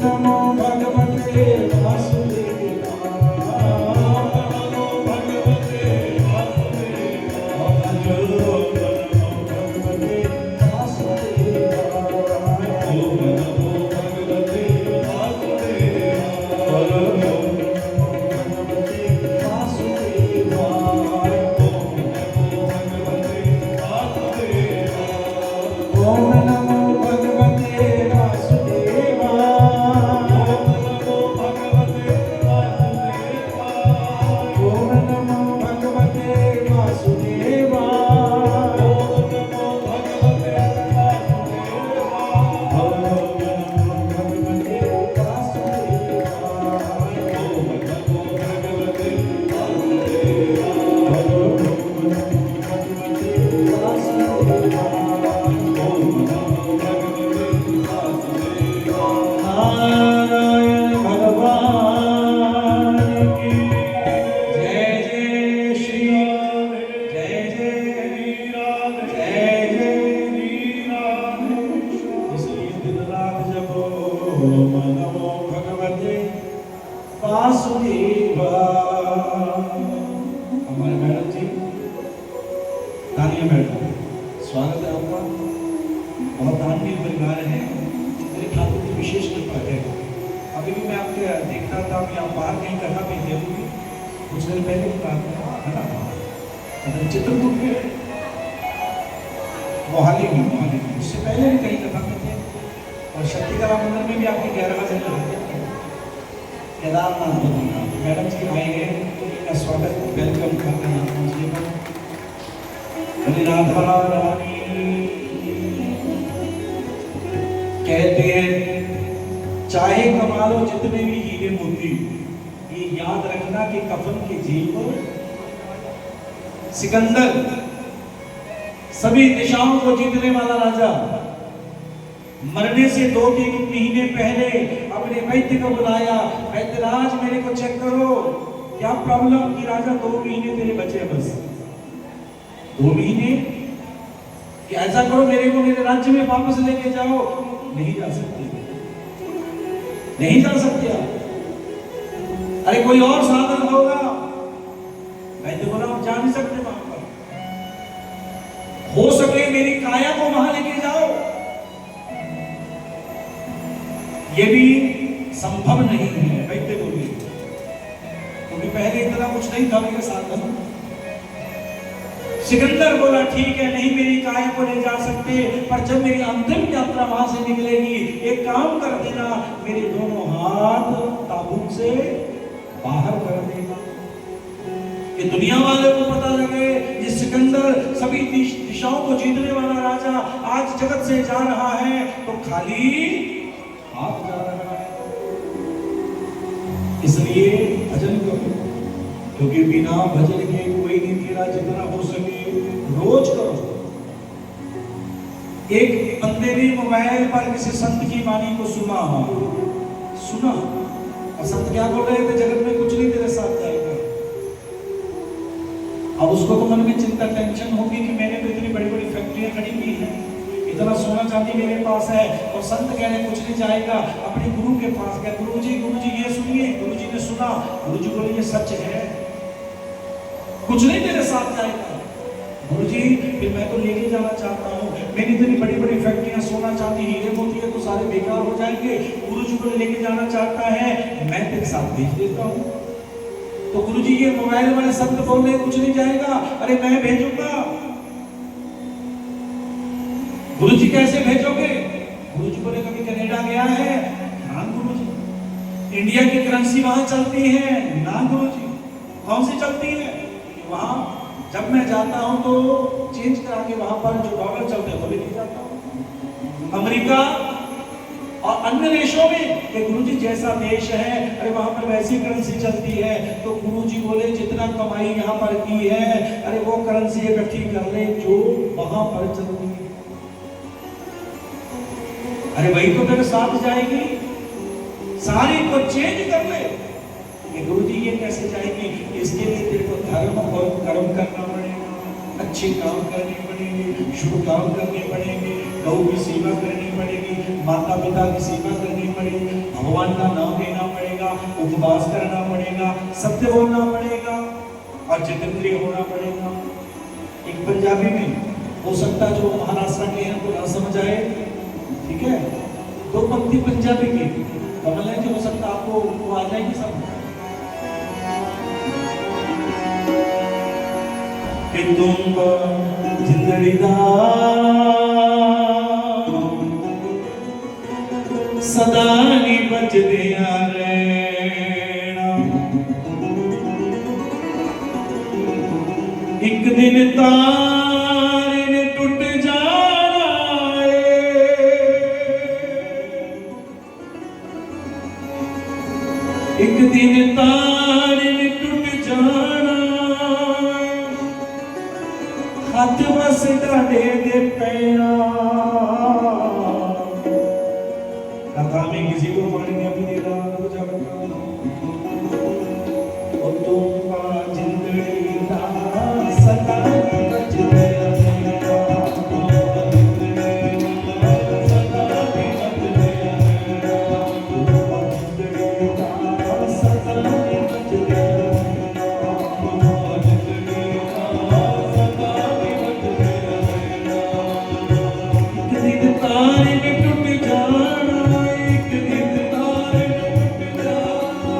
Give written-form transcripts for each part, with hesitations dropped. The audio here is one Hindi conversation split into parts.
नमो भगवते वासुदेवाय। हमारे मैडम जी, तानिया मैडम, स्वागत है आपका। बहुत दानवीर परिवार है, मेरे ठाकुर की विशेष कृपा है। अभी भी मैं आपके देख रहा था कि आप बाहर कहीं कथा पे थे, कुछ दिन पहले की बात है ना, चित्रकूट में, मोहाली में, उससे पहले भी कहीं कथा में थे। और शक्तिकला मंदिर में भी आपके 11 बजे केदारनाथ बद्रीनाथ मैडम जी आए हैं, उनका स्वागत वेलकम करते हैं। राधा रानी कहते हैं चाहे कमा लो जितने भी हीरे मोती, ये याद रखना कि कफन की जेब सिकंदर, सभी दिशाओं को जीतने वाला राजा, मरने से 2-3 महीने पहले अपने वैद्य को बुलाया। वैद्यराज मेरे को चेक करो, क्या प्रॉब्लम की? राजा 2 महीने तेरे बचे, बस 2 महीने। कि ऐसा करो मेरे को मेरे राज्य में वापस लेके जाओ। नहीं जा सकते, नहीं जा सकते आप। अरे कोई और साधन होगा। वैद्य बोला आप जा नहीं सकते वहां पर, हो सके मेरी काया को वहां लेके जाओ। ये भी संभव नहीं है, वैद्य बोले, क्योंकि पहले इतना कुछ नहीं था मेरे साथ। सिकंदर बोला ठीक है, नहीं मेरी काया को ले जा सकते, पर जब मेरी अंतिम यात्रा वहां से निकलेगी, एक काम कर देना, मेरे दोनों हाथ ताबूत से बाहर कर देना, कि दुनिया वाले को पता लगे ये सिकंदर सभी दिशाओं को जीतने वाला राजा आज जगत से जा रहा है, तो खाली हाथ जा रहा है। इसलिए भजन करो, क्योंकि बिना भजन के कोई नहीं तेरा, जितना हो सके रोज करो। एक बंदे ने मोबाइल पर किसी संत की वाणी को सुना, और संत क्या बोल रहे थे, जगत में कुछ नहीं तेरे साथ जाएगा। अब उसको तो मन में चिंता टेंशन होगी कि मैंने तो इतनी बड़ी बड़ी फैक्ट्रियां खड़ी की हैं, इतना सोना चांदी मेरे पास है, और संत कह रहे कुछ नहीं जाएगा। अपने गुरु के पास गए, गुरु जी ये सुनिए। गुरु जी ने सुना, गुरु जी बोले ये सच है, कुछ नहीं तेरे साथ जाएगा। गुरुजी फिर मैं तो लेके जाना चाहता हूँ, मेरी इतनी बड़ी बड़ी फैक्ट्रियां सोना चांदी हीरे मोती है तो सारे बेकार हो जाएंगे। गुरुजी को लेके जाना चाहता है, मैं तेरे साथ भेज देता हूँ। तो गुरुजी ये मोबाइल वाले शब्द बोले कुछ नहीं जाएगा, अरे मैं भेजूंगा। गुरुजी कैसे भेजोगे? गुरुजी बोले कभी कनाडा गया है? हाँ गुरुजी। इंडिया की करेंसी वहां चलती है? ना गुरुजी। कौन सी चलती है? वहां जब मैं जाता हूं तो चेंज करा के वहां पर जो डॉलर चलते हैं वो लेके जाता हूं। अमेरिका और अन्य देशों में कि गुरुजी जैसा देश है, अरे वहां पर वैसी करेंसी चलती है। तो गुरुजी बोले जितना कमाई यहाँ पर की है, अरे वो करेंसी इकट्ठी कर ले जो वहां पर चलती है। अरे वही तो तेरे साथ जाएगी, सारी को चेंज कर ले। गुरुजी ये कैसे जाएगी? इसके लिए तेरे को धर्म और कर्म करना पड़ेगा, अच्छे काम करने पड़ेंगे, शुभ काम करने पड़ेंगे, गौ की सेवा करनी पड़ेगी, माता पिता की सेवा करनी पड़ेगी। पड़ेगी, भगवान का नाम लेना पड़ेगा, उपवास करना पड़ेगा, सत्य बोलना पड़ेगा और जितेंद्रिय होना पड़ेगा। एक पंजाबी में हो सकता जो महाराष्ट्र के हैं को ना समझ आए, ठीक है, दो पंक्ति पंजाबी की कमल है, जो हो सकता आपको वो आ जाएगी समझ कि तुम जिंदड़ी दा सदा नहीं बचदे रहना, एक दिन तारे ने टूट जाना है, एक दिन तारे ने टूट जाना, हाथ बस डाले दे पैना। कथा में किसी को पानी नहीं अभी दे रहा तो जाकर और तुम जिंदड़ी दा सदा बचदे रहना, सदा बचदे रहना, जिंदड़ी दा सदा बचदे रहना, जिंदड़ी दा सदा बचदे रहना। एक दिन तारे ने टूट जाना, एक दिन तारे ने टूट जाना,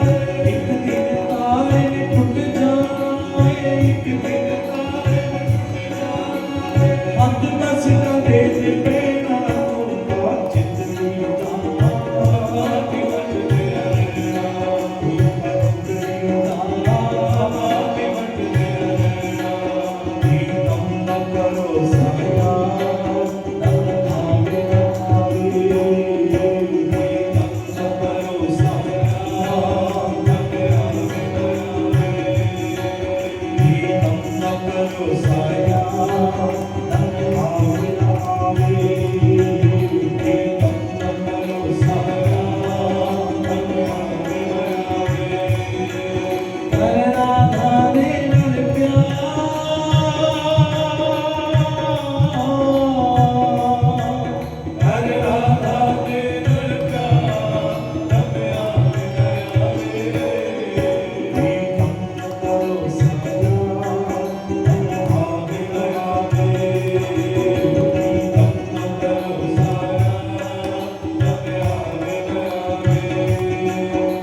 एक दिन तारे ने टूट जाना, एक दिन तारे ने टूट जाना, हाथ बस डाले दे पैना, तुम जिंदड़ी दा बचदे रहना, जिंदड़ी दा बचदे रहना। गम न करो साया, गम खावे आवे, गम न करो साया, गम न करो साया, गम खावे आवे, गम न करो साया, गम खावे आवे। कर राधा ने नर प्यार, कर राधा ने नर प्यार, तब आवे दया रे, गम न करो साया, गम खावे दया रे, गम न करो साया, तब आवे दया रे।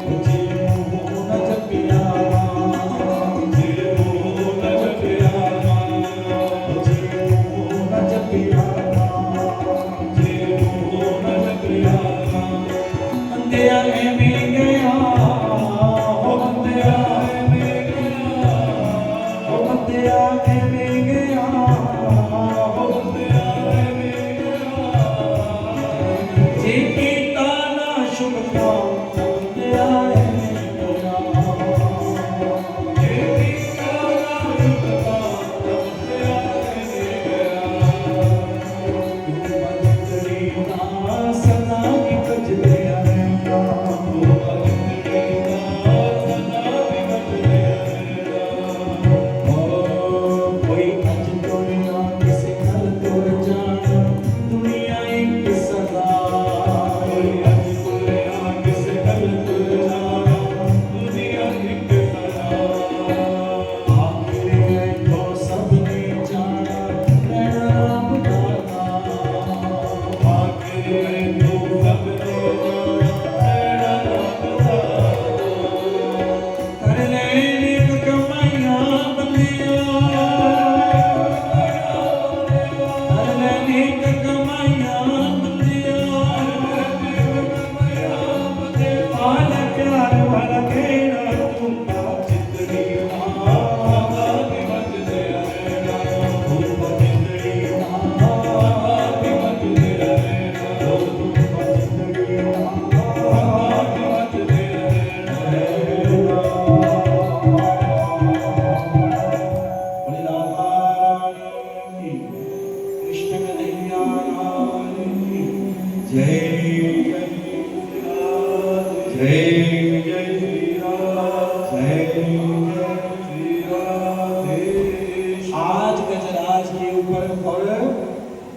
मुझे मोह न जपिया, मुझे मोह न जपिया, मुझे मोह न जपिया, मुझे मोह न जपिया। बंदिया में गया, हो बंदिया में गया, हो बंदिया में गया, हो बंदिया में गया। जे कीता ना शुभ काम, बंदिया में गया, जे कीता ना शुभ काम, बंदिया में गया। जिंदड़ी दा सदा की बचदे रहना, जिंदड़ी दा सदा की बचदे रहना। कोई अज तोड़ना किसे कल तोड़ जाना, दुनिया एक सदा, कोई अज तोड़ना किसे कल तोड़ जाना, दुनिया एक सदा। आखिर में तो सबने जाना, रहना राम दाता, आखिर में तो सबने जाना, रहना राम दाता। कर लेने को कमाइयां बंदिया, कर लेने को कमाइयां बंदिया, पाल प्यार वाला कहना, तुम जिंदड़ी दा बचदे रहना, तुम जिंदड़ी दा बचदे रहना, तुम जिंदड़ी दा बचदे रहना। बोले राधा रानी की, कृष्ण कन्हैया लाल की जय। जय जय जय श्री राधे, जय श्री राधे। आज गजराज के ऊपर और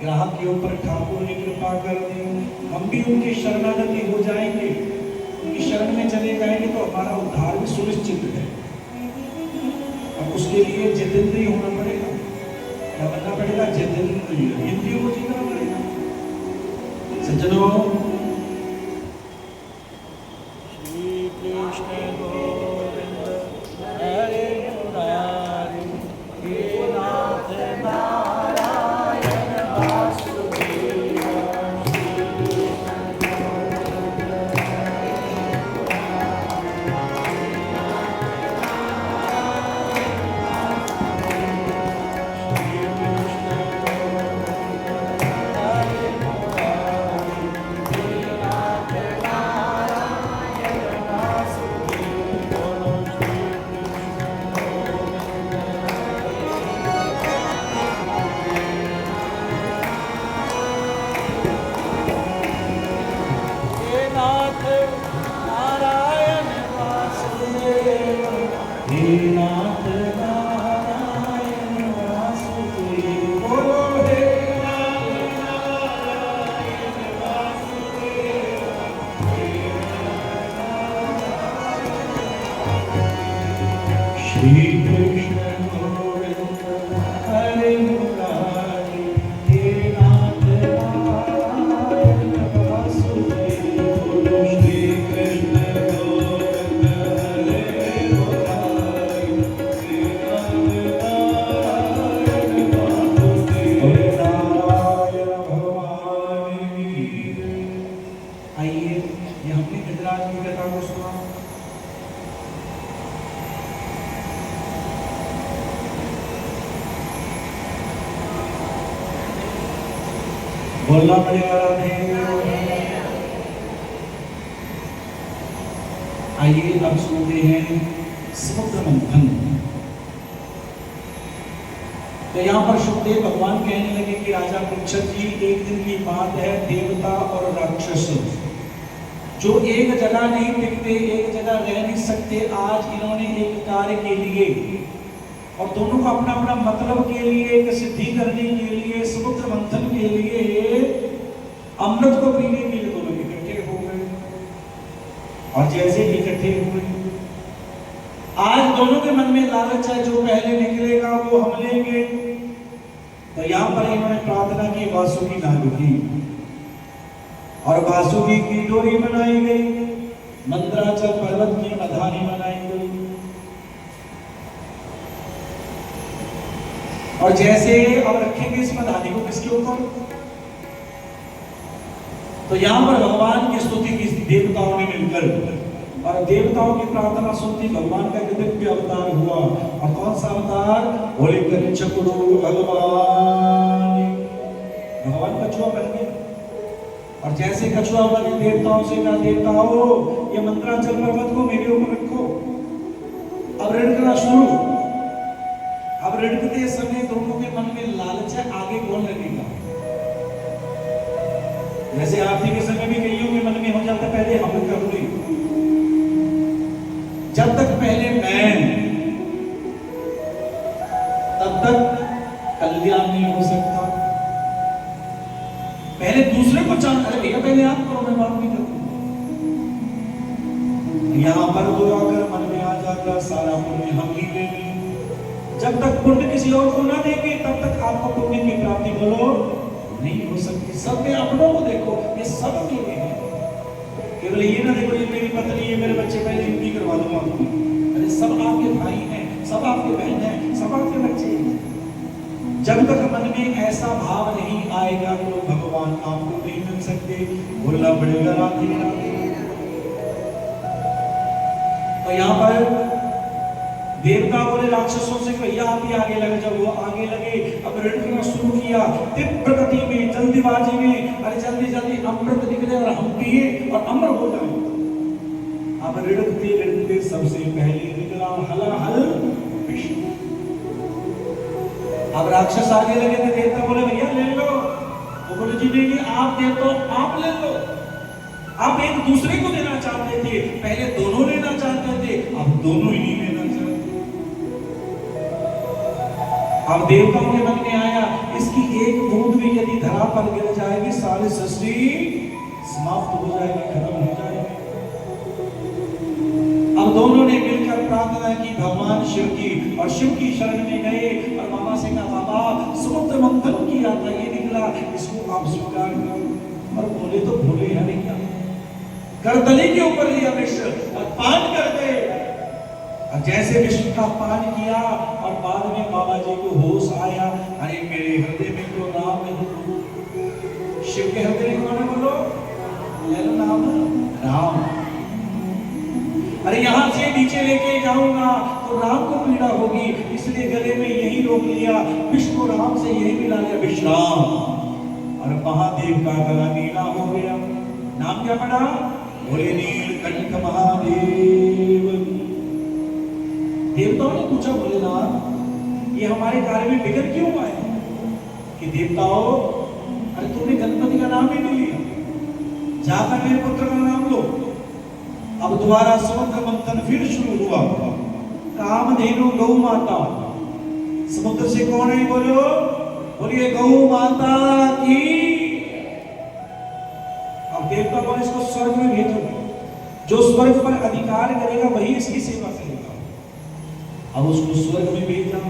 ग्राहक के ऊपर ठाकुर ने कृपा कर दी, हम भी उनके शरणागति हो जाएंगे। हमारा उद्धार भी सुनिश्चित है। अब उसके लिए जितेंद्री होना पड़ेगा, क्या बनना पड़ेगा? जितेंद्री, इंद्रियों को जीतना पड़ेगा। सज्जनों, श्री कृष्ण गोविंद हरे मुरारी, हे नाथ नारायण वासुदेव। श्री कृष्ण गोविंद हरे मुरारी, हे नाथ नारायण वासुदेव। श्री कृष्ण गोविंद हरे मुरारी, हे नाथ नारायण वासुदेव। नारायण भगवान की। आइए, ये हमने गजराज की कथा को सुना। बोलना पड़ेगा राधे। आइए अब सुनते हैं समुद्र मंथन। तो यहाँ पर सुखदेव भगवान कहने लगे कि राजा परीक्षित जी, एक दिन की बात है, देवता और राक्षस जो एक जगह नहीं टिकते, एक जगह रह नहीं सकते, आज इन्होंने एक कार्य के लिए और दोनों को अपना अपना मतलब के लिए, एक सिद्धि करने के लिए, समुद्र मंथन के लिए, अमृत को पीने के लिए दोनों इकट्ठे हो गए। और जैसे इकट्ठे हुए, आज दोनों के मन में लालच है, जो पहले निकलेगा वो हम लेंगे। तो यहाँ पर इन्होंने प्रार्थना की वासुकी नाग की, और वासुकी की डोरी बनाई गई, मंदराचल पर्वत की मधानी बनाई गई। और जैसे अब रखेंगे इस मधानी को किसके ऊपर? तो यहाँ पर भगवान की स्तुति की देवताओं ने मिलकर, और देवताओं की प्रार्थना सुनती भगवान का दिव्य अवतार हुआ। और कौन सा अवतार? बोले कच्छपुरु भगवान। भगवान कछुआ बन गया। और जैसे कछुआ बने, देवताओं से कहा, देवताओं ये मंदराचल पर्वत को मेरे ऊपर रखो। अब रिड़कना शुरू। अब रिड़कते समय दोनों के मन में लालच है, आगे कौन लगेगा? जैसे आरती के समय भी कईयों के मन में हो जाता, पहले हम कर ले। जब तक पहले मैं, तब तक कल्याण नहीं हो सकता। पहले दूसरे को चांद, अरे भैया पहले आप करो, मैं बात नहीं करता। यहां पर वो आकर मन में आ जाता, सारा पुण्य हम ही लेंगे। जब तक पुण्य किसी और को ना देंगे, तब तक आपको पुण्य की प्राप्ति बोलो नहीं हो सकती। सब में अपनों को देखो, ये सब के हैं। केवल ये ना देखो ये मेरी पत्नी, ये मेरे बच्चे, पहले इनकी करवा दूंगा आपको। अरे सब आपके भाई हैं, सब आपके बहन हैं, सब आपके बच्चे हैं। जब तक मन में ऐसा भाव नहीं आएगा तो भगवान आपको नहीं मिल सकते। बोलना पड़ेगा राधे राधे। तो यहाँ पर देवता बोले राक्षसों से, भैया आप ही आगे लगे। जब वो आगे लगे, अब रिड़कना शुरू किया तीव्र गति में, जल्दीबाजी में। अरे जल्दी जल्दी अमृत निकले और हम पिए और अमर हो जाए। अब रिड़कते रिड़कते सबसे पहले निकला हलाहल विष्णु। अब राक्षस आगे लगे थे, देवता बोले भैया ले लो। तो बोले जी नहीं, आप दे तो आप ले लो। आप एक दूसरे को देना चाहते थे, पहले दोनों लेना चाहते थे, अब दोनों ही नहीं लेना चाहते। अब देवताओं के मन में आया, इसकी एक बूंद भी यदि धरा पर गिर जाएगी, सारी सृष्टि समाप्त हो जाएगी, खत्म हो जाएगी। अब प्रार्थना की भगवान शिव की, और शिव की शरण में गए और बाबा से कहा बाबा समुद्र मंथन की यात्रा ये निकला, इसको आप स्वीकार करो। और बोले तो भोले है नहीं, क्या गर्दनी के ऊपर लिया विष और पान कर गए। और जैसे विष का पान किया और बाद में बाबा जी को होश आया, अरे मेरे हृदय में तो राम है। शिव के हृदय में कौन है बोलो, ले लो नाम राम। अरे यहाँ से नीचे लेके जाऊंगा तो राम को पीड़ा होगी, इसलिए गले में यही रोक लिया, विष को राम से यही मिला लिया, विश्राम। और महादेव का गला नीला हो गया। नाम क्या पड़ा, बोले नीलकंठ महादेव। देवताओं ने पूछा भोलेनाथ ये हमारे कार्य में विघ्न क्यों आए? कि देवताओं अरे तुमने गणपति का नाम ही नहीं लिया, जाकर मेरे पुत्र का नाम लो। अब दोबारा समुद्र मंथन फिर शुरू हुआ। कामधेनु गौ माता, समुद्र से कौन है बोलो, बोलिए गौ माता की। अब देवता बोले इसको स्वर्ग में भेजो, जो स्वर्ग पर अधिकार करेगा वही इसकी सेवा करेगा। अब उसको स्वर्ग में भेजा।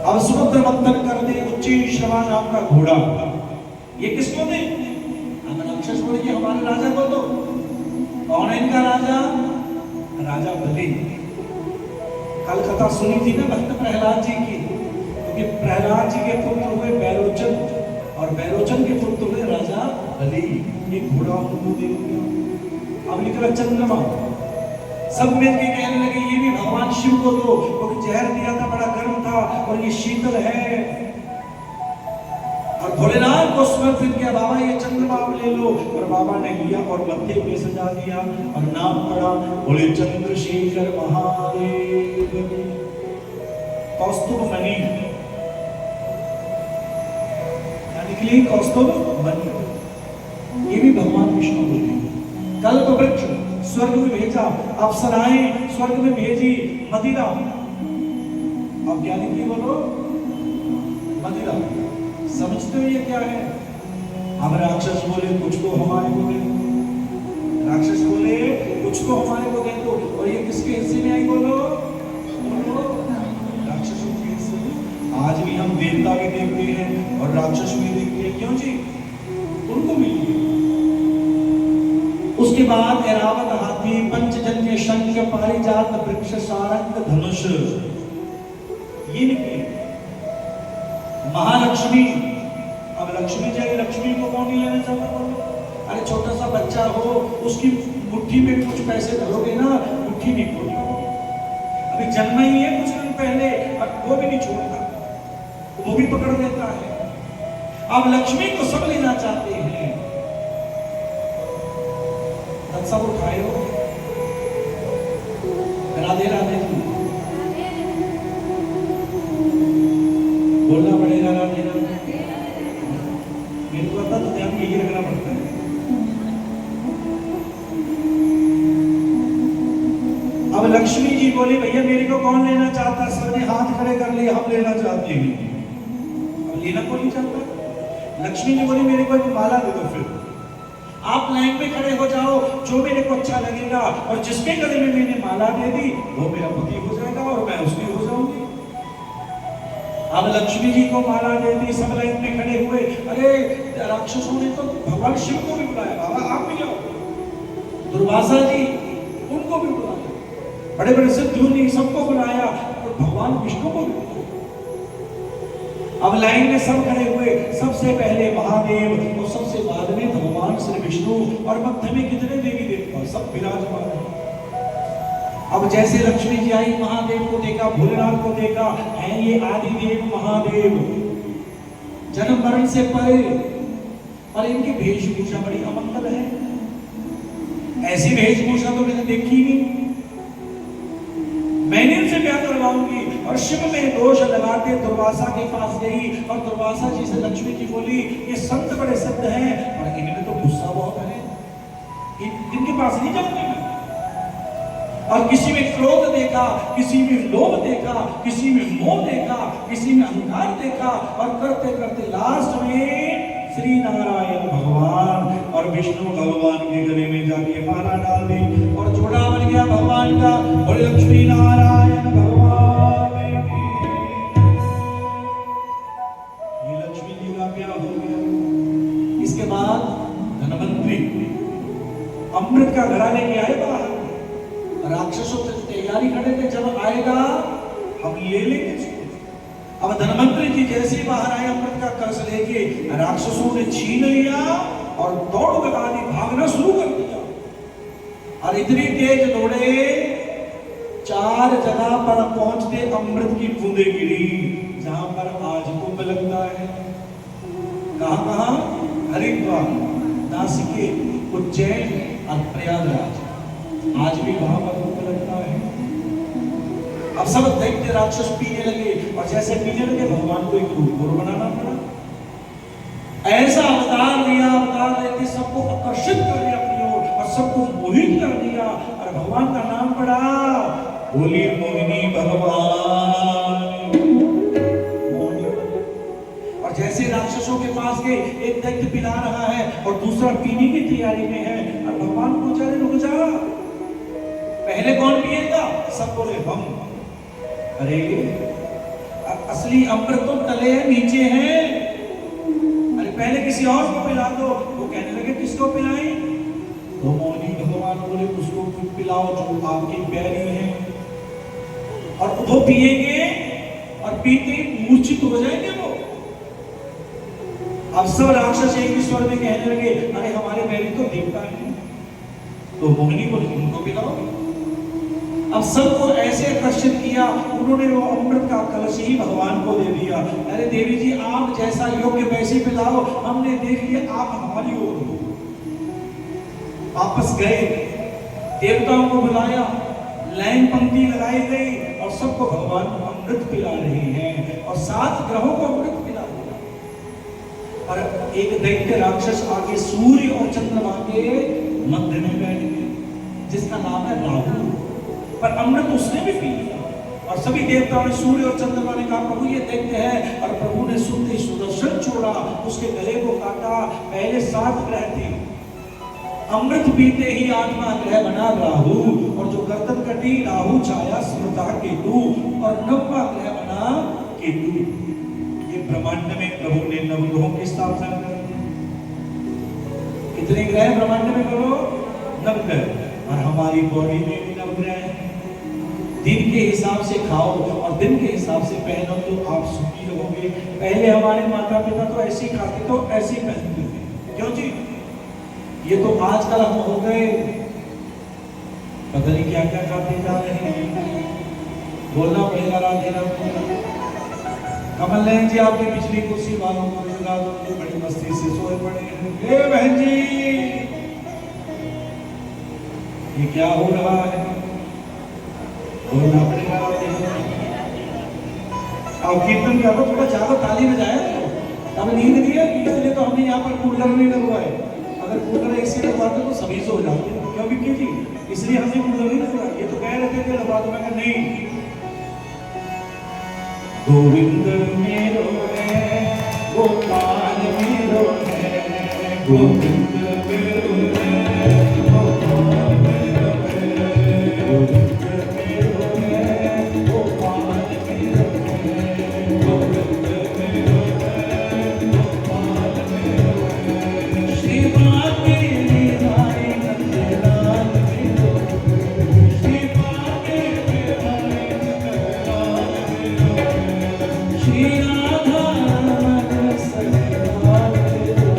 अब समुद्र मंथन कर दे उच्चैश्रवा नाम का घोड़ा, ये किसको दे? राक्षस बोले कि हमारे राजा को दो। कौन है इनका राजा? राजा बलि। कल कथा सुनी थी ना भक्त प्रहलाद जी की, क्योंकि प्रहलाद जी के पुत्र हुए बैरोचन और बैरोचन के पुत्र हुए राजा बलि। ये घोड़ा उनको दे दिया। अब निकला चंद्रमा, सब मिलके कहने लगे ये भी भगवान शिव को दो, क्योंकि जहर दिया था बड़ा गर्म था और ये शीतल है। और भोलेनाथ को समर्पित किया, बाबा ये चंद्रमा आप ले लो। और बाबा ने लिया और मध्य में सजा दिया और नाम पड़ा, बोले चंद्रशेखर महादेव। कौस्तुभ मणि निकली, कौस्तुभ मणि ये भी भगवान विष्णु को दी। कल्प वृक्ष स्वर्ग में भेजा, अप्सराएं स्वर्ग में भेजी, मदिरा। अब क्या निकली बोलो, मदिरा। समझते हो ये क्या है? अब राक्षस बोले कुछ तो हमारे को दे दो, राक्षस बोले कुछ तो हमारे को दे दो। और ये किसके हिस्से में आई बोलो, राक्षसों के हिस्से में। आज भी हम देवता भी देखते हैं और राक्षस भी देखते हैं, क्यों जी? उनको मिली। उसके बाद ऐरावत हाथी, पंचजन्य शंख, पारिजात वृक्ष, सारंग धनुष ये निकले। महालक्ष्मी, अब लक्ष्मी जाए, लक्ष्मी को कौन नहीं लेना चाहता बोलो? अरे छोटा सा बच्चा हो, उसकी मुट्ठी में कुछ पैसे धरोगे ना, मुट्ठी नहीं खोलेगी। अभी जन्मा ही है कुछ दिन पहले और वो भी नहीं छोड़ता, वो भी पकड़ देता है। अब लक्ष्मी को सब लेना चाहते हैं। सब उठाए हो, राधे राधे बोलना पड़ेगा, राधे राधे। मेरे को पता तो ध्यान यही रखना पड़ता है। अब लक्ष्मी जी बोली भैया मेरे को कौन लेना चाहता? सबने हाथ खड़े कर लिए, हम लेना चाहते हैं। अब लेना कौन नहीं चाहता? लक्ष्मी जी बोली मेरे को एक माला दे दो। फिर आप लाइन में खड़े हो जाओ, जो मेरे को अच्छा लगेगा, और जिसके गले में मैंने माला दे दी वो मेरा पति हो जाएगा और मैं उसकी हो जाऊंगी। अब लक्ष्मी जी को माला दे दी, सब लाइन में खड़े हुए। अरे राक्षसों ने तो भगवान शिव को भी बुलाया, बाबा आप भी जाओ। दुर्वासा जी उनको भी बुलाया, बड़े बड़े सिद्धों ने सबको बुलाया, और भगवान विष्णु को भी बुलाया। अब लाइन में सब खड़े हुए, सबसे पहले महादेव और सबसे बाद में भगवान श्री विष्णु, और मध्य में कितने देवी देवता सब विराजमान हैं। अब जैसे लक्ष्मी जी आई, महादेव को देखा, भोलेनाथ को देखा, है ये आदिदेव महादेव, जन्म मरण से परे, और इनकी वेशभूषा बड़ी अमंगल है। ऐसी वेशभूषा तो मैंने देखी नहीं। मैंने इनसे ब्याह करवाऊंगी। और शिव में दोष लगाते दुर्वासा के पास गई, और दुर्वासा जी से लक्ष्मी जी बोली ये संत बड़े सिद्ध हैं और इनमें तो गुस्सा बहुत है, इनके पास नहीं जाऊंगी मैं। और किसी में क्रोध देखा, किसी में लोभ देखा, किसी में मोह देखा, किसी में अहंकार देखा, और करते करते लास्ट में श्री नारायण भगवान और विष्णु भगवान के गले में जाके माला डाल दी और जोड़ा बन गया भगवान का। बोले लक्ष्मी नारायण भगवान की। ये लक्ष्मी जी का क्या हो गया। इसके बाद धनवंतरी अमृत का घड़ा लेके आए बाहर, राक्षसों से तैयारी खड़े थे, जब आएगा हम ले लेंगे। अब धनवंतरी जी जैसे ही बाहर आए अमृत का कलश लेके, राक्षसों ने छीन लिया और दौड़ लगा दी, भागना शुरू कर दिया। और इतनी तेज दौड़े, 4 जगह पर पहुंचते अमृत की बूंदे गिरी, जहां पर आज कुंभ लगता है। कहां कहां? हरिद्वार, नासिक, उज्जैन और प्रयागराज, आज भी वहां पर कुंभ लगता है। अब सब दैत्य राक्षस पीने लगे, और जैसे पीने लगे भगवान को एक रूप और बनाना पड़ा। ऐसा अवतार लिया, अवतार लेके सबको आकर्षित कर दिया अपनी ओर और सबको मोहित कर दिया, और भगवान का नाम पड़ा, बोलिए मोहिनी भगवान। और जैसे राक्षसों के पास गए, एक दैत्य पिला रहा है और दूसरा पीने की तैयारी में है, और भगवान को बेचारे रुक जा, पहले कौन पिएगा? सब बोले हम। अरे असली अमृत तो तले है, नीचे है, अरे पहले किसी और को पिला दो। वो कहने लगे किसको पिलाई? तो मोहिनी भगवान बोले उसको पिलाओ जो आपके प्यारी है, और वो पिएंगे और पीते ही मूर्छित हो जाएंगे वो। अब सब राक्षस एक ही स्वर में कहने लगे, अरे हमारे बैरी तो देवता है। तो मोहिनी बोले उनको पिलाओ। अब सबको ऐसे आकर्षित किया, उन्होंने वो अमृत का कलश ही भगवान को दे दिया। अरे देवी जी आप जैसा योग्य वैसे पिलाओ, हमने देख लिया आप हमारी ओर हो। वापस गए, देवताओं को बुलाया, लाइन पंक्ति लगाई गई और सबको भगवान अमृत पिला रहे हैं, और 7 ग्रहों को अमृत पिला दिया। और एक दैत्य राक्षस आगे सूर्य और चंद्रमा के मध्य में बैठ गए, जिसका नाम है राहु, पर अमृत उसने भी पी लिया। और सभी देवताओं ने, सूर्य और चंद्रमा ने कहा प्रभु ये दैत्य है, और प्रभु ने सुनते ही सुदर्शन छोड़ा, उसके गले को काटा। पहले 7 ग्रह थे, अमृत पीते ही 8वां ग्रह बना राहु, और जो गर्दन कटी राहु छाया स्मृता केतु, और 9वां ग्रह बना केतु। ये ब्रह्मांड में प्रभु ने 9 ग्रहों की स्थापना कर दी। कितने ग्रह ब्रह्मांड में करो? 9 ग्रह। और हमारी बॉडी में भी 9 ग्रह हैं। दिन के हिसाब से खाओ और दिन के हिसाब से पहनो तो आप सुखी रहोगे। पहले हमारे माता पिता तो ऐसे ही खाते तो ऐसे ही पहनते थे, क्यों जी? ये तो आजकल हम हो गए पता नहीं क्या क्या खाते जा रहे हैं। बोलना पड़ेगा राधे राधे। कमल नयन जी आपकी पिछली कुर्सी वालों को जगा दो, बड़ी मस्ती से सोए पड़े हैं। बहन जी ये क्या हो रहा है? बोलना पड़ेगा। और कीर्तन करो, थोड़ा ज्यादा ताली बजाए, तब नींद नहीं है। इसलिए तो हमने यहाँ पर कूलर नहीं लगवाए। अगर कूलर एसी लगवाते तो सभी सो जाते, क्यों विक्की जी? इसलिए हमने कूलर नहीं लगवाया। ये तो कह रहे थे कि लगवा दो, मैं नहीं। गोविंद मेरो है, गोपाल मेरो है, गोविंद मेरो है, गोपाल मेरो है, गोविंद मेरो है, गोपाल मेरो है, गोविंद मेरो है, गोपाल मेरो है। श्री बाके निराई नंदलाल मेरो, श्री बाके निराई नंदलाल मेरो, श्री राधा रमण सखी लाल मेरो।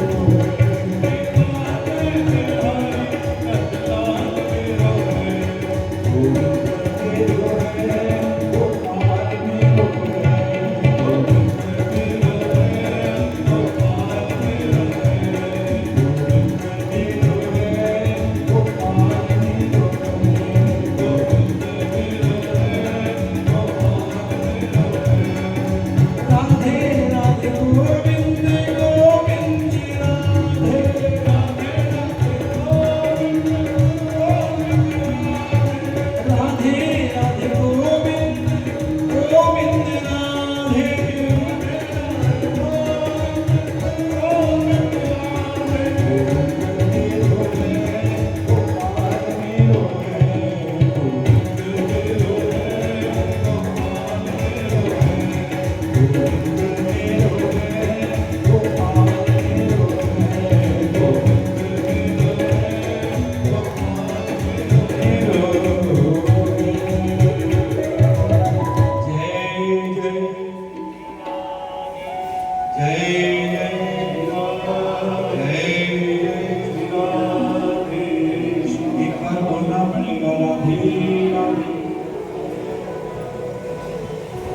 राधे।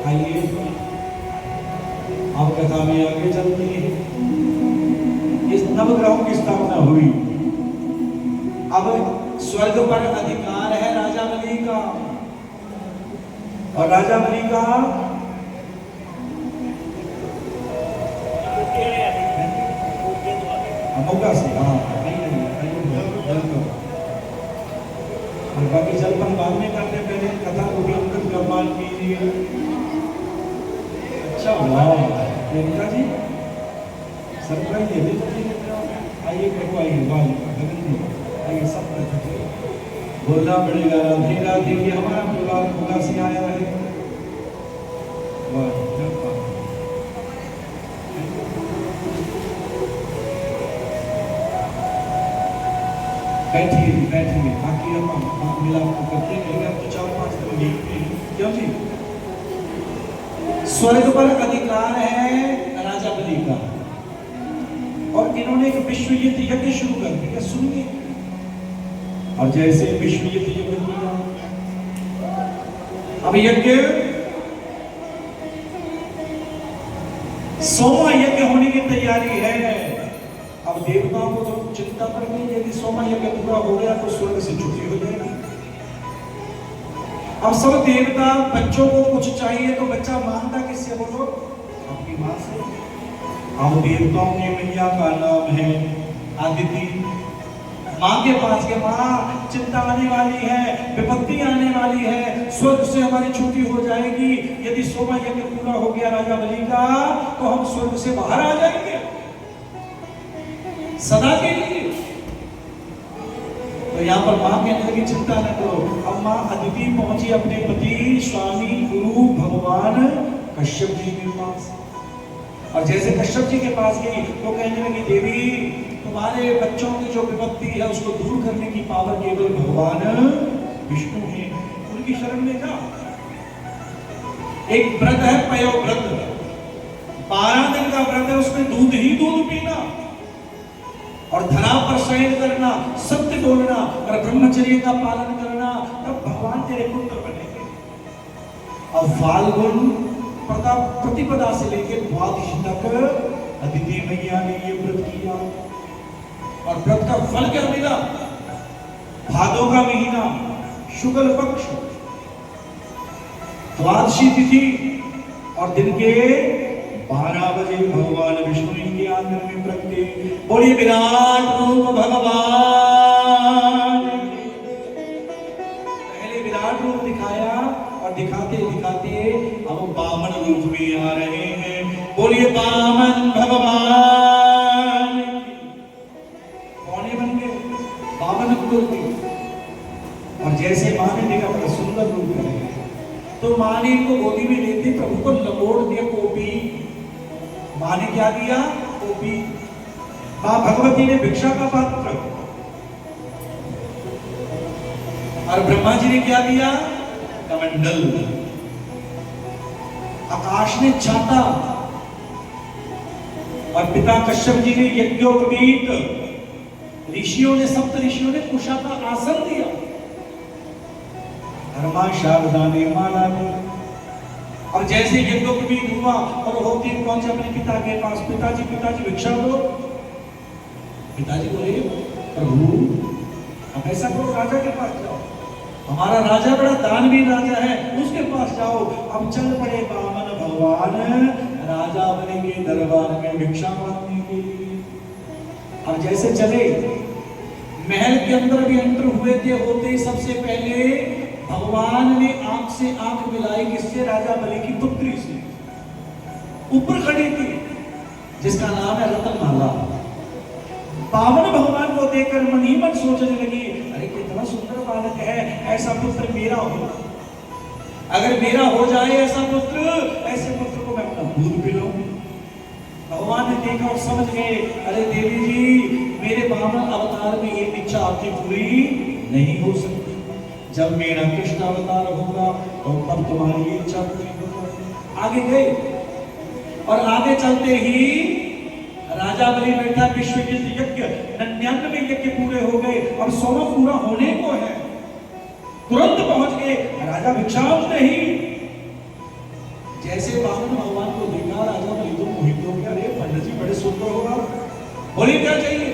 आइए अब कथा में आगे चलते हैं। इस नवग्रहों की स्थापना हुई। अब स्वर्ग पर अधिकार है राजा बलि का, और राजा बलि का मौका से और बाकी जलपन बाद में करते, पहले कथा को भी अमृत निर्माण कीजिए। अच्छा वाह प्रियंका जी सरप्राइज दे दीजिए। आइए प्रभु आइए, वाह गगन जी आइए, सब बोलना पड़ेगा राधे राधे। ये हमारा परिवार भोगा से आया है। वाह बैठिए बैठिए, बाकी हम मिलाप करते रहेंगे। अब तो 4-5 दिन यही क्यों जी। स्वर्ग पर अधिकार है राजा बलि का, और इन्होंने एक विश्व युद्ध यज्ञ शुरू कर दिया। सुनिए, और जैसे विश्व युद्ध यज्ञ किया, अब यज्ञ 100वां यज्ञ होने की तैयारी है। अब देवताओं को तो चिंता पड़ गई, यदि 100वां यज्ञ पूरा हो गया तो स्वर्ग से छुट्टी हो जाएगी। अब सब देवता, बच्चों को कुछ चाहिए तो बच्चा मांगता किससे? बोलो, अपनी मां से। अब देवताओं की मैया का नाम है आदिति। मां के पास के, मां चिंता आने वाली है, विपत्ति आने वाली है, स्वर्ग से हमारी छुट्टी हो जाएगी। यदि 100वां यज्ञ पूरा हो गया राजा बलि का तो हम स्वर्ग से बाहर आ जाएंगे सदा के लिए। तो यहाँ पर मां कहने लगी चिंता न करो। अब मां अदिति पहुंची अपने पति, स्वामी, गुरु भगवान कश्यप जी के पास, और जैसे कश्यप जी के पास गई तो कहने लगी, देवी तुम्हारे बच्चों की जो विपत्ति है उसको दूर करने की पावर केवल भगवान विष्णु है, उनकी शरण में जा। एक व्रत है पयो व्रत, 12 दिन का व्रत है, उसमें दूध ही दूध पीना और धरा पर शयन करना, सत्य बोलना और ब्रह्मचर्य का पालन करना, तब भगवान तेरे पुत्र बनेंगे। और फाल्गुन प्रतिपदा से लेकर द्वादशी तक अदिति मैया ने ये व्रत किया, और व्रत का फल क्या मिला? भादों का महीना, शुक्ल पक्ष, द्वादशी तिथि और दिन के 12 बजे भगवान विष्णु इनके आंगन में प्रगटे। बोलिए विराट रूप भगवान। पहले विराट रूप दिखाया और दिखाते दिखाते अब वामन रूप में आ रहे हैं। बोलिए वामन भगवान। कौन बन गए? वामन रूप के। और जैसे मां ने देखा बड़ा सुंदर रूप है, तो मां ने इनको गोदी में लेते प्रभु को लपेट दिया कोपी। मां ने क्या दिया? कोपी। मां भगवती ने भिक्षा का पात्र, और ब्रह्मा जी ने क्या दिया? कमंडल। आकाश ने छाता, और पिता कश्यप जी ने यज्ञोपवीत, ऋषियों ने, सप्त ऋषियों ने कुशा का आसन दिया, और मां शारदा ने माला दी। और जैसे यज्ञोपवीत हुआ और होती पहुंचे अपने पिता के पास, पिताजी पिताजी भिक्षा दो। पिताजी बोले, प्रभु अब ऐसा करो, राजा के पास जाओ, हमारा राजा बड़ा दानवीर राजा है, उसके पास जाओ। अब चल पड़े वामन भगवान राजा बलि के दरबार में भिक्षा मांगने के लिए। अब जैसे चले, महल के अंदर भी एंटर हुए थे, होते सबसे पहले भगवान ने आंख से आंख मिलाई किससे? राजा बलि की पुत्री से। ऊपर खड़ी थी, जिसका नाम है रत्नमाला। पावन भगवान को देखकर मन ही मन सोचने लगी, अरे कितना सुंदर बालक है, ऐसा पुत्र मेरा हो। अगर मेरा हो जाए ऐसा पुत्र, ऐसे पुत्र को मैं अपना दूध पिलाऊं। भगवान ने देखा और समझ गए, अरे देवी जी मेरे वामन अवतार में ये इच्छा आपकी पूरी नहीं हो सकती। जब मेरा कृष्ण अवतार होगा तो तब तुम्हारी इच्छा पूरी होगी। आगे गए, और आगे चलते ही राजा बलि बैठा, विश्व युद्ध यज्ञ 99 यज्ञ पूरे हो गए, अब 100वां पूरा होने को है। तुरंत पहुंच गए, राजा भिक्षाम नहीं। जैसे वामन भगवान को देखा राजा बलि तो मोहित हो गया, अरे पंडित जी बड़े सुंदर हो आप, बोले क्या चाहिए?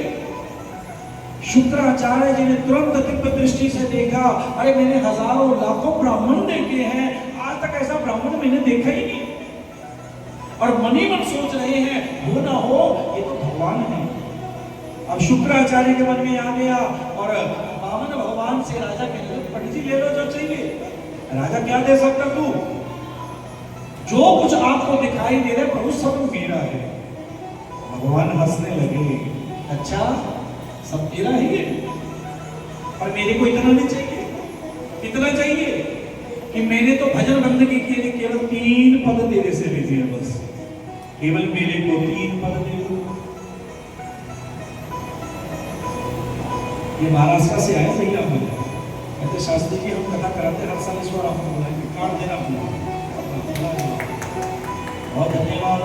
शुक्राचार्य जी ने तुरंत दिव्य दृष्टि से देखा, अरे मैंने हजारों लाखों ब्राह्मण देखे हैं, आज तक ऐसा ब्राह्मण मैंने देखा ही नहीं। और मनी मन सोच रहे हैं हो ना हो ये तो भगवान है। अब शुक्राचार्य के मन में आ गया और वामन भगवान से राजा कहने लगे, पंडित जी ले लो जो चाहिए। राजा क्या दे सकता तू? जो कुछ आपको दिखाई दे रहा है प्रभु सब मेरा है। भगवान हंसने लगे, अच्छा सब तेरा ही है, और मेरे को इतना नहीं चाहिए। इतना चाहिए कि मैंने तो भजन बंदगी के लिए केवल 3 पद तेरे से भेजे हैं, बस केवल मेरे को 3 पद दे दो। ये महाराष्ट्र से आए सही आप बोले, कहते शास्त्री जी हम कथा कराते हर साल ईश्वर आपको बुलाएंगे, कार्ड देना अपना। बहुत धन्यवाद।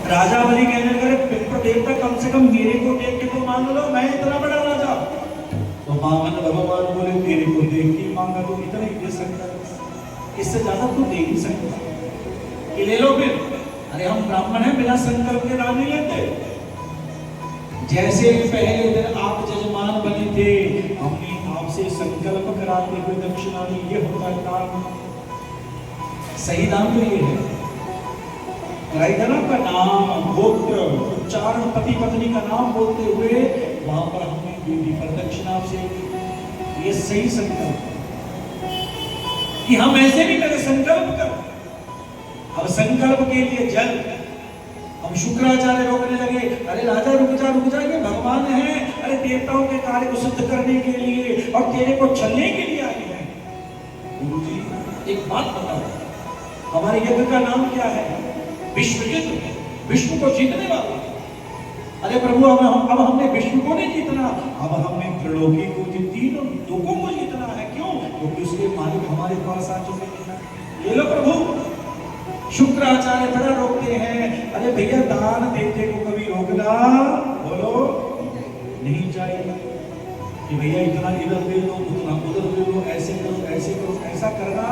राजा बलि कहने लगे, पितर देवता कम से कम मेरे को देख के तो मांग लो, मैं इतना बड़ा राजा। तो वामन भगवान बोले तेरे को देख के मांगा तो इतना ही दे सकता है, इससे ज्यादा तू दे नहीं सकता। कि ले लो फिर, अरे हम ब्राह्मण हैं, बिना संकल्प के दान नहीं लेते। जैसे पहले दिन आप जजमान बने थे, हमने आपसे संकल्प कराते हुए दक्षिणा ली, ये होता है दान। सही दान तो ये है, का नाम गोत्र उच्चारण पति पत्नी का नाम बोलते हुए वहां पर हमने बेटी पर दक्षिणा से, ये सही संकल्प कि हम ऐसे भी करें संकल्प कर। अब संकल्प के लिए जल, अब शुक्राचार्य रोकने लगे, अरे राजा रुक जा, ये भगवान है, अरे देवताओं के कार्य को सिद्ध करने के लिए और तेरे को छलने के लिए आए हैं। गुरु जी एक बात बताओ, हमारे यज्ञ का नाम क्या है? विश्वजित, विश्व को जीतने वाला। अरे प्रभु अब हमने विश्व को नहीं जीतना, अब हमने त्रिलोकी को, तीनों लोगों को जीतना है। क्यों? क्योंकि उसके मालिक हमारे पास आ चुके हैं। ले लो प्रभु। शुक्राचार्य बड़ा रोकते हैं, अरे भैया दान देते को कभी रोकना बोलो नहीं चाहिए कि भैया इतना इधर दे दो, उतना उधर दे दो, ऐसे करो ऐसे करो। ऐसा करना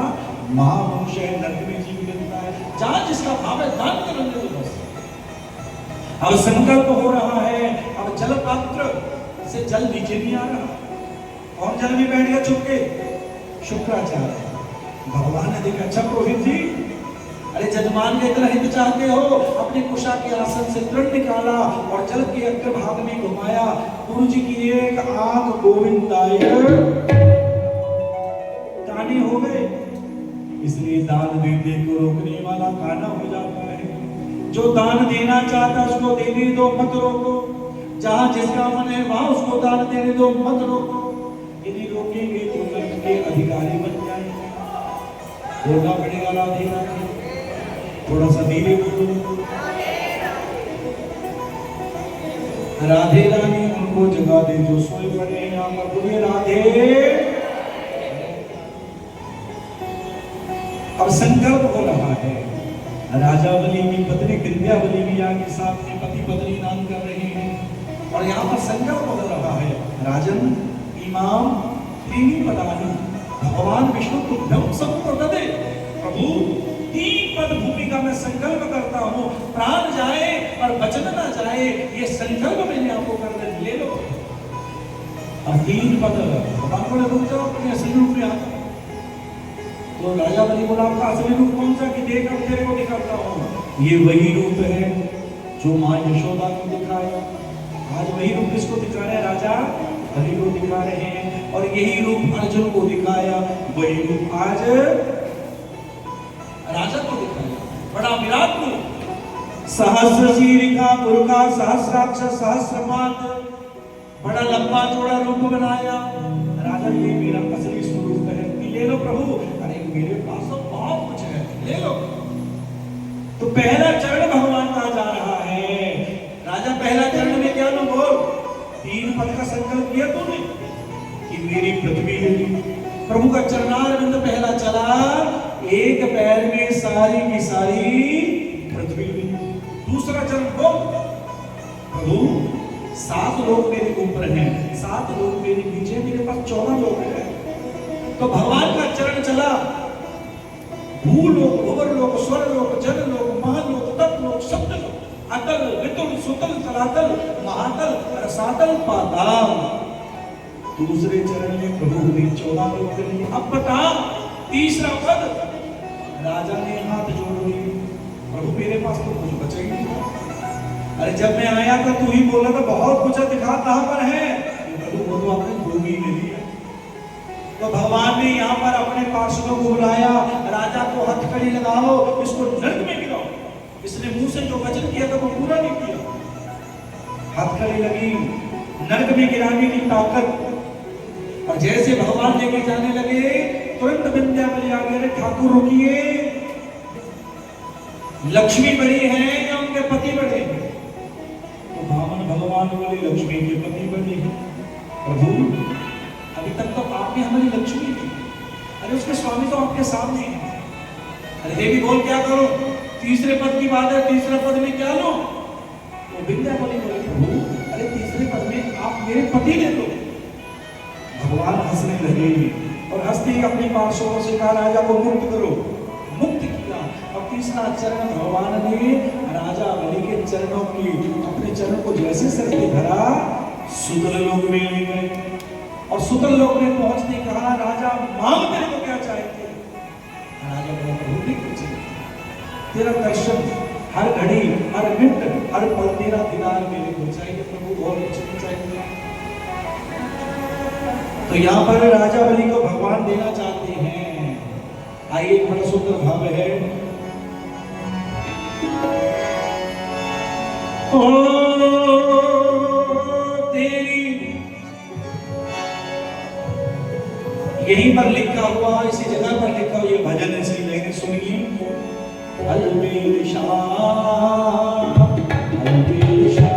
महामनुष्य है, नरक में जीव मिलता है। जहां जिसका भाव है दान करने दो बस। अब संकल्प हो रहा है, अब जल पात्र से जल नीचे नहीं आ रहा, कौन जल में बैठ गया चुपके? शुक्राचार्य। भगवान ने देखा, अच्छा पुरोहित जी, अरे जजमान के इतना हित चाहते हो, अपने कुशा के आसन से तृण निकाला और जल के अग्रभाग में घुमाया। गुरु जी की एक आंख गोविंदाय काने हो गए। इसलिए दान देने को रोकने वाला काना हो जाता है। जो दान देना चाहता उसको देने दो, मत रोको। जहां जिसका मन है वहां उसको दान देने दो, मत रोको। यदि रोकेंगे तो कर्म के अधिकारी बन जाएंगे। बोलना पड़ेगा राधे राधे, थोड़ा सा धीरे बोलो। राधे रानी उनको जगा दे जो सोए पड़े हैं, यहाँ पर बोलिए राधे। अब संकल्प हो रहा है, राजा बलि की पत्नी विंध्या बलि भी आगे साथ में पति पत्नी दान कर रहे हैं और यहाँ पर संकल्प हो रहा है, राजन इमाम त्रीणी पदानी भगवान विष्णु तुभ्यं संप्रददे। प्रभु 3 पद भूमि का मैं संकल्प करता हूँ, प्राण जाए और वचन ना जाए, ये संकल्प मैंने आपको कर दे, ले लो। अब 3 पद भगवान बोले रुक जाओ, अपने असली रूप में आ जाओ। तो राजा बलि बोला, आपका असली रूप कौन सा? कि देख अब तेरे को दिखाता हूँ। ये वही रूप है जो माँ यशोदा को दिखाया। आज वही रूप किसको दिखा रहे हैं? राजा बलि को दिखा रहे हैं। और यही रूप अर्जुन को दिखाया, वही रूप आज राजा को दिखाया। बड़ा विराट रूप, सहस्र शीरिका पुरखा सहस्राक्ष सहस्रपाद, बड़ा लंबा चौड़ा रूप बनाया। राजा ये मेरा असली स्वरूप है, ले लो प्रभु। अरे मेरे पास तो बहुत कुछ है, ले लो। तो पहला चरण भगवान का जा रहा है। राजा पहला चरण में क्या लो बोल? 3 पद का संकल्प किया तूने कि मेरी पृथ्वी ले ली। प्रभु का चरणारविंद पहला चला, एक पैर में सारी की सारी पृथ्वी ली। दूसरा चरण बोल, प्रभु 7 लोग मेरे ऊपर हैं, 7 लगा, भूलोक, भुवरलोक, स्वर्गलोक, जनलोक, महालोक, तपलोक, सप्तलोक, अतल, वितुल, सुतल, तलातल, महातल, रसातल, पाताल। दूसरे चरण में प्रभु ने 14 लोक कर लिए। अब बता तीसरा पद, राजा ने हाथ जोड़ लिए, प्रभु मेरे पास तो कुछ बचा ही नहीं था। अरे जब मैं आया था तू ही बोला था बहुत कुछ दिखा, कहां पर है? प्रभु वो तो आपने भूमि ले लिया। तो भगवान ने यहाँ पर अपने पार्षदों को बुलाया, राजा को हथकड़ी लगाओ, इसको नर्क में गिराओ। इसने मुंह से जो वचन किया था वो पूरा नहीं किया। हथकड़ी लगी, नर्क में गिराने की ताकत। और जैसे भगवान लेके जाने लगे, तुरंत विंध्यावली आ गए, ठाकुर रुकिए, लक्ष्मी बड़ी है या उनके पति बड़े हैं? तो वामन भगवान बोले लक्ष्मी के पति बड़े हैं। प्रभु अभी तक तो आपने हमारी लक्ष्मी दी, अरे उसके स्वामी तो आपके सामने हैं। अरे देवी बोल क्या करो? तीसरे पद की बात है, तीसरे पद में क्या लो? तो विंध्यावली बोले प्रभु अरे तीसरे पद में आप मेरे पति ले लो। भगवान हंसने लगे और हंसते ही अपने पार्षदों से कहा राजा को मुक्त करो। मुक्त किया। और तीसरा चरण भगवान ने राजा बलि के चरणों की, अपने चरण को जैसे सर पे धरा, सुतल लोक में ले गए। और सुतल लोक में पहुंचते कहा राजा मांग तेरे को क्या चाहिए? राजा बोला प्रभु नहीं कुछ, तेरा दर्शन हर घड़ी, हर मिनट, हर पल तेरा दीदार मेरे को चाहिए प्रभु, और कुछ नहीं चाहिए। तो यहाँ पर राजा बलि को भगवान देना चाहते हैं। आइए एक बड़ा सुंदर भाव है। ओ तेरी, यहीं पर लिखा हुआ, इसी जगह पर लिखा हुआ ये भजन ऐसी लेने सुनिए। अलबेल शाह, अलबेल शाह,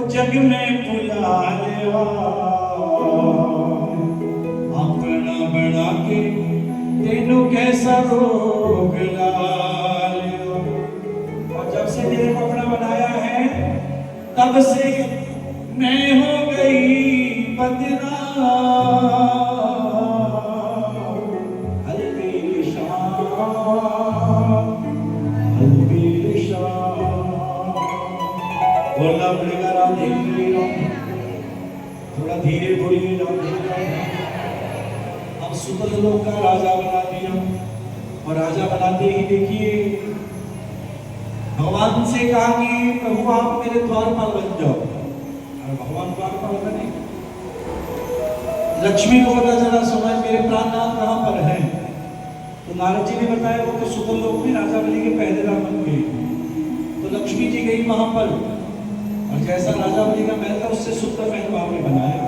जग में भुला लेवा अपना बना के तेनू कैसा रोग ला लेवा। और जब से तेरे को अपना बनाया है तब से मैं हो गई बदनाम। बोलना पड़ेगा राधे थोड़ा धीरे बोलिए राधे। अब सुतल लोक का राजा बना दिया और राजा बनाते ही देखिए भगवान से कहा कि प्रभु आप मेरे द्वारपाल बन जाओ। और भगवान द्वारपाल बने। लक्ष्मी को पता चला सुना मेरे प्राणनाथ कहाँ पर है, तो नारद जी ने बताया वो तो सुतल लोक में राजा बलि के पहरेदार बन गए। तो लक्ष्मी जी गई वहां पर और जैसा राजा बलि का महल था उससे सुंदर महल बाबा ने बनाया।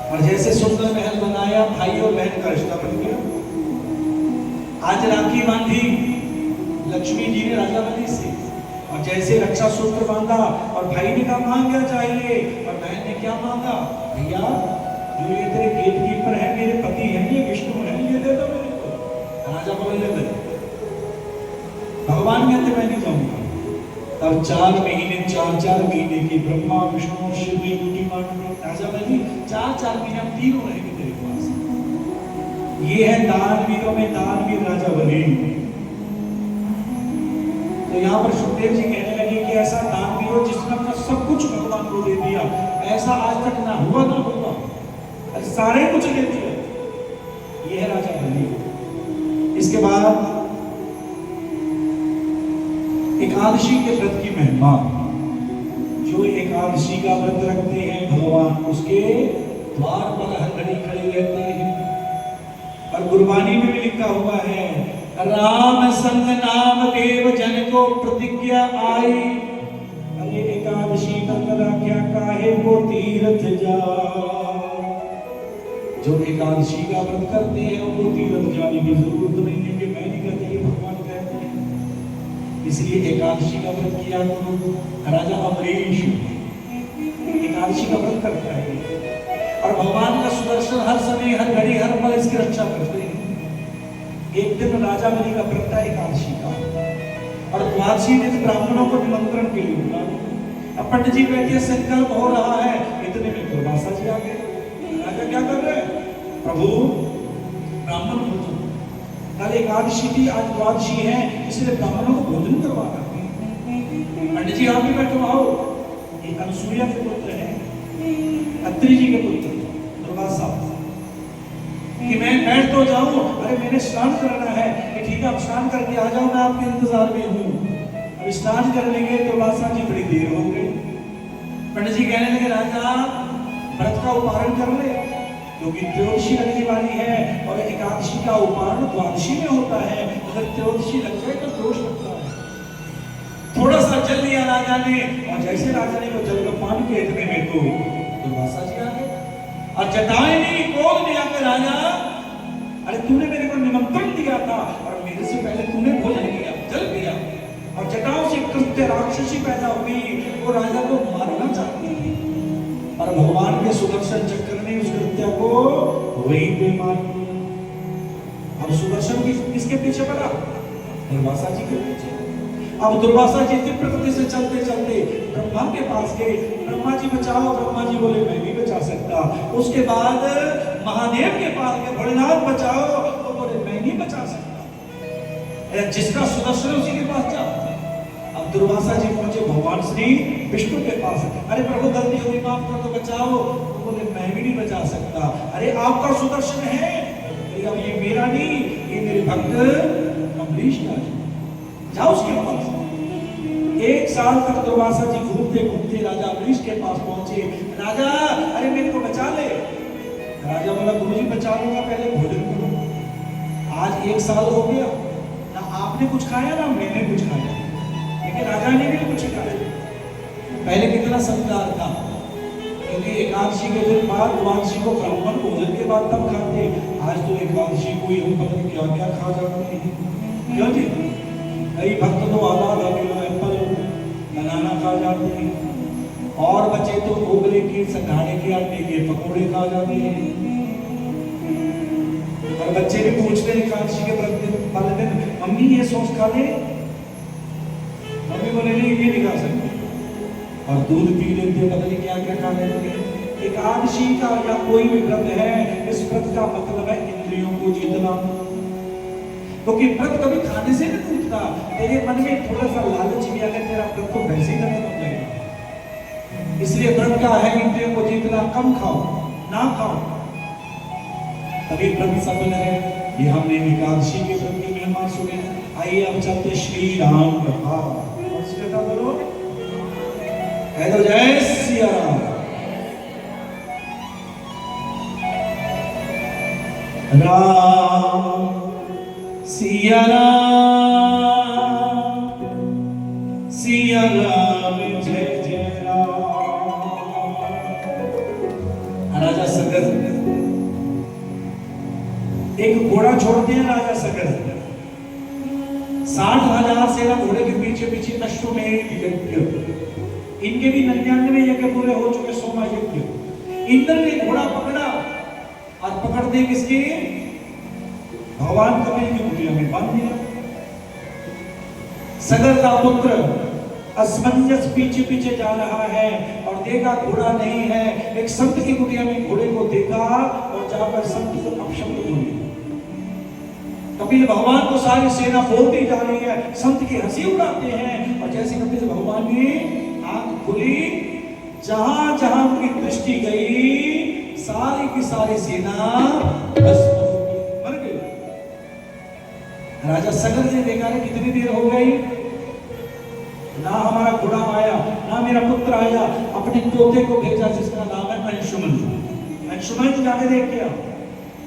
और जैसे सुंदर महल बनाया भाई और बहन का रिश्ता बन गया। आज राखी बांधी लक्ष्मी जी ने राजा बलि से और जैसे रक्षा सूत्र बांधा और भाई ने कहा मांग क्या चाहिए और बहन ने क्या मांगा, भैया जो ये तेरे गेट कीपर है मेरे पति है ये विष्णु है ये दे दो मेरे को। राजा बोले दे। भगवान कहते मैं नहीं जाऊंगा। तब 4 महीने की ब्रह्मा विष्णु शिव की राजा बलि 4 महीने हम तीनों रहेंगे तेरे पास। ये है दानवीरों में दानवीर राजा बलि। तो यहाँ पर सुखदेव जी कहने लगे कि ऐसा दानवीर जिसने अपना सब कुछ भगवान को दे दिया, ऐसा आज तक ना हुआ ना होगा, सारे कुछ दे दिया। ये है राजा बलि। इसके बाद एकादशी के व्रत की महिमा। जो एकादशी का व्रत रखते हैं भगवान उसके द्वार पर हर घड़ी खड़े रहते हैं। और गुरबानी में भी लिखा हुआ है राम संग नाम देव जन को प्रतिज्ञा आई। अरे एकादशी कर क्या काहे को तीर्थ जा। जो एकादशी का व्रत करते हैं उनको तीर्थ जाने की जरूरत नहीं है कि मैं नहीं करती, भगवान कहते हैं। इसलिए एकादशी का व्रत किया करो। राजा अमरीश एकादशी का व्रत करता है और भगवान का सुदर्शन हर समय हर घड़ी हर पल इसकी रक्षा करते हैं। एक दिन राजा बलि का व्रत था एकादशी का और द्वादशी दिन ब्राह्मणों को निमंत्रण के लिए बुला। अब पंडित जी बैठे संकल्प हो रहा है, इतने में दुर्वासा जी आ गए। राजा क्या कर रहे हैं? प्रभु ब्राह्मण भोजन, कल एकादशी थी आज द्वादशी है इसलिए ब्राह्मणों को भोजन करवाना। पंडित जी आप भी बैठो आओ। एक अनसुईया के पुत्र है, अत्रि जी के पुत्र दुर्वासा कि मैं बैठ तो जाऊं, अरे मैंने स्नान करना है कि ठीक है आप स्नान करके आ जाओ, मैं आपके इंतजार में हूँ। अब स्नान करने गए दुर्वासा जी, बड़ी देर हो गई। पंडित जी कहने लगे राजा व्रत का उपारण कर ले, क्योंकि त्रयोदशी लगने वाली है और एकादशी का उपारण द्वादशी में होता है। अगर त्रयोदशी लग जाए तो दोष लगता है। थोड़ा सा जल लिया राजा ने, और जैसे राजा ने वो जल का पान किया इतने में तो दुर्वासा जी आ गए और जटाएं नहीं बोल दिया कि राजा अरे तूने मेरे को निमंत्रण दिया था और मेरे से पहले तूने भोजन किया, जल पिया, और जटाओं से कृत्य राक्षसी पैदा हुई, वो राजा को मारना चाहती थी। और भगवान के सुदर्शन चक्र ने उस कृत्य को वहीं पे मार दिया। अब सुदर्शन किसके पीछे पड़ा? दुर्वासा जी के पीछे। अब दुर्वासा जी तीव्र गति से चलते चलते ब्रह्मा के पास गए, ब्रह्मा जी बचाओ। ब्रह्मा जी बोले मैं नहीं बचा सकता। उसके बाद महादेव के पास गए, भोलेनाथ बचाओ, तो बोले मैं नहीं बचा सकता। जिसका सुदर्शन उसी के पास जाओ। अब दुर्वासा जी पहुंचे भगवान श्री विष्णु के पास, अरे प्रभु गलती हुई माफ कर दो, बचाओ। तो बोले मैं भी नहीं बचा सकता। अरे आपका सुदर्शन है, अब ये मेरा नहीं, ये मेरे भक्त अम्बरीश का है, जाओ उसके पास। 1 साल तक दुर्वासा जी घूमते घूमते राजा अम्बरीश के पास पहुंचे। राजा अरे मेरे को बचा ले। राजा बोला गुरुजी बचा लूंगा, पहले भोजन करो। आज 1 साल हो गया, ना आपने कुछ खाया ना मैंने कुछ खाया, लेकिन राजा ने भी कुछ खाया। पहले कितना सत्कार था, क्योंकि एकादशी के दिन बाद द्वादशी को ब्राह्मण भोजन के बाद तब खाते। आज तो एकादशी को ही हम पता नहीं क्या क्या खा जाते हैं। क्यों जी? कई भक्त तो आधा किलो एप्पल बनाना खा जाते हैं, और बच्चे तो गोगले के संघाड़े के आटे के पकौड़े खा जाते हैं। और बच्चे भी पूछते हैं एकादशी के व्रत वाले दिन मम्मी ये सॉस खा ले, मम्मी बोले नहीं ये नहीं खा सकते, और दूध पी लेते, पता नहीं क्या क्या खा लेते हैं। एकादशी का या कोई भी व्रत है, इस व्रत का मतलब है इंद्रियों को जीतना, क्योंकि व्रत कभी खाने से नहीं टूटता। तेरे मन में थोड़ा सा लालच भी अगर तेरा व्रत तो वैसे ही खत्म हो जाएगा। इसलिए व्रत का है इंद्रियों को जीतना, कम खाओ ना खाओ, तभी व्रत सफल है। ये हमने एकादशी के व्रत की महिमा सुने। आइए अब चलते श्री राम कथा। बोलो कह दो जय सिया राम। राम सिया राम जय जय राम। राजा सगर एक घोड़ा छोड़ते हैं। राजा सगर 60,000 सेना घोड़े के पीछे पीछे अश्वमेध यज्ञ, इनके भी 99 यज्ञ पूरे हो चुके, 100वां यज्ञ। इंद्र ने घोड़ा पकड़ा और पकड़ते किसके? भगवान कपिल की कुटिया में बांध दिया। सगर का पुत्र असमंजस पीछे पीछे जा रहा है और देखा घोड़ा नहीं है। एक संत की कुटिया में घोड़े को देखा और जाकर संत को अपशब्द बोली। कपिल भगवान को सारी सेना बोलती जा रही है, संत की हंसी उड़ाते हैं, और जैसे कपिल भगवान की आंख खुली, जहां जहां उनकी दृष्टि गई सारी की सारी सेना मर गई। राजा सगर ने देखा रे कितनी देर हो गई, ना हमारा घोड़ा आया, ना मेरा पुत्र आया। अपने पोते को भेजा जिसका नाम है अंशुमन। अंशुमन जी जाके देख के आओ।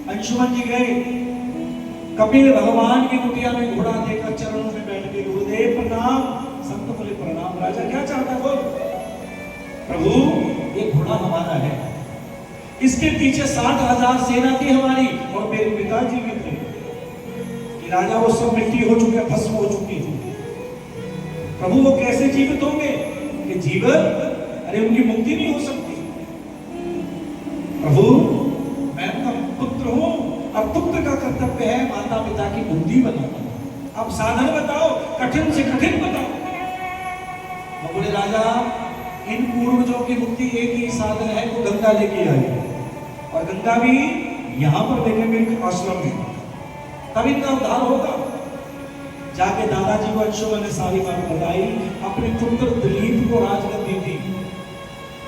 अंशुमन जी गए, कपिल भगवान की कुटिया में घोड़ा देखा, चरणों में बैठ के गुरुदेव प्रणाम। संत बोले प्रणाम। राजा क्या चाहता बोल? प्रभु ये घोड़ा हमारा है, इसके पीछे 60,000 सेना थी हमारी, और मेरे पिताजी भी थे। कि राजा वो सब मिट्टी हो चुके, भस्म हो चुकी थी। प्रभु वो कैसे जीवित होंगे? कि जीवन अरे उनकी मुक्ति नहीं हो सकती। प्रभु मैं उनका पुत्र हूं, अब पुत्र का कर्तव्य है माता पिता की मुक्ति बनाना। अब साधन बताओ, कठिन से कठिन बताओ। वो बोले राजा इन पूर्वजों की मुक्ति एक ही साधन है, वो गंगा लेके आई, और गंगा भी यहाँ पर लेके मेरे आश्रम में, तब इनका उद्धार होगा। जाके दादाजी को अंशुमन ने सारी बात बताई। अपने पुत्र दिलीप को राजगद्दी दी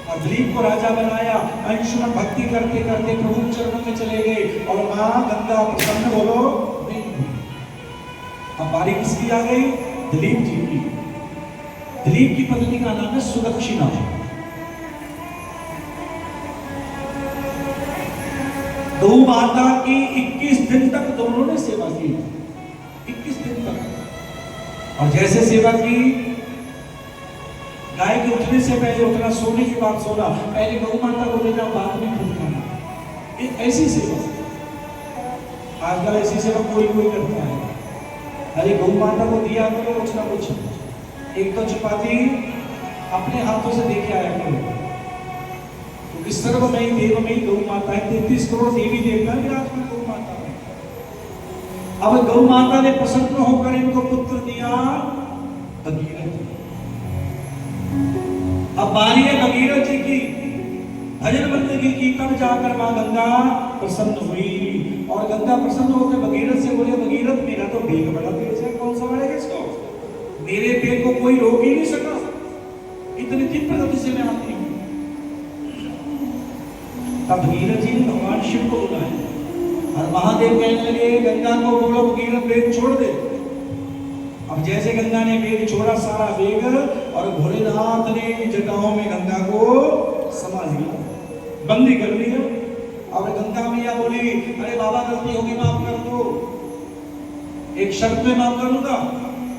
और दिलीप को राजा बनाया। अंशुमन भक्ति करते करते प्रभु चरणों में चले गए, और मां गंगा प्रसन्न बोलो नहीं। अब बारी किसकी आ गई? दिलीप जी की। दिलीप की पत्नी का नाम है सुदक्षिणा। गौ माता की 21 दिन तक दोनों ने सेवा की, 21 दिन तक। और जैसे सेवा की, गाय के उठने से पहले उठना, सोने के बाद सोना, पहले गौ माता को देना, बाद में खुद खाना, एक ऐसी सेवा। आजकल ऐसी सेवा कोई करता है। अरे गौ माता को दिया करो कुछ ना कुछ, एक तो चपाती अपने हाथों से देके आया करो, क्योंकि सर्वमयी देवमयी गौ माता है। 33 करोड़ देवी देवता विराजमान गौ माता में। अब गौ माता ने प्रसन्न होकर इनको पुत्र दिया भगीरथ। अब बारी है भगीरथ जी की, भजन बंदगी की। तब जाकर मां गंगा प्रसन्न हुई, और गंगा प्रसन्न होकर भगीरथ से बोले, भगीरथ मेरा तो वेग बड़ा तेज है, कौन सा बढ़ेगा इसको? मेरे वेग को कोई रोक ही नहीं सका, इतनी तीव्र गति से मैं आती हूँ। तब भगीरथ जी ने भगवान शिव को बुलाया और महादेव कहने लगे, गंगा को बोलो भगीरथ वेग छोड़ दे। अब जैसे गंगा ने वेग छोड़ा, सारा वेग, और भोलेनाथ ने जटाओं में गंगा को समा लिया, बंदी कर लिया। अब गंगा मैया बोली, अरे बाबा गलती होगी माफ कर दो, एक शर्त में माफ करूंगा,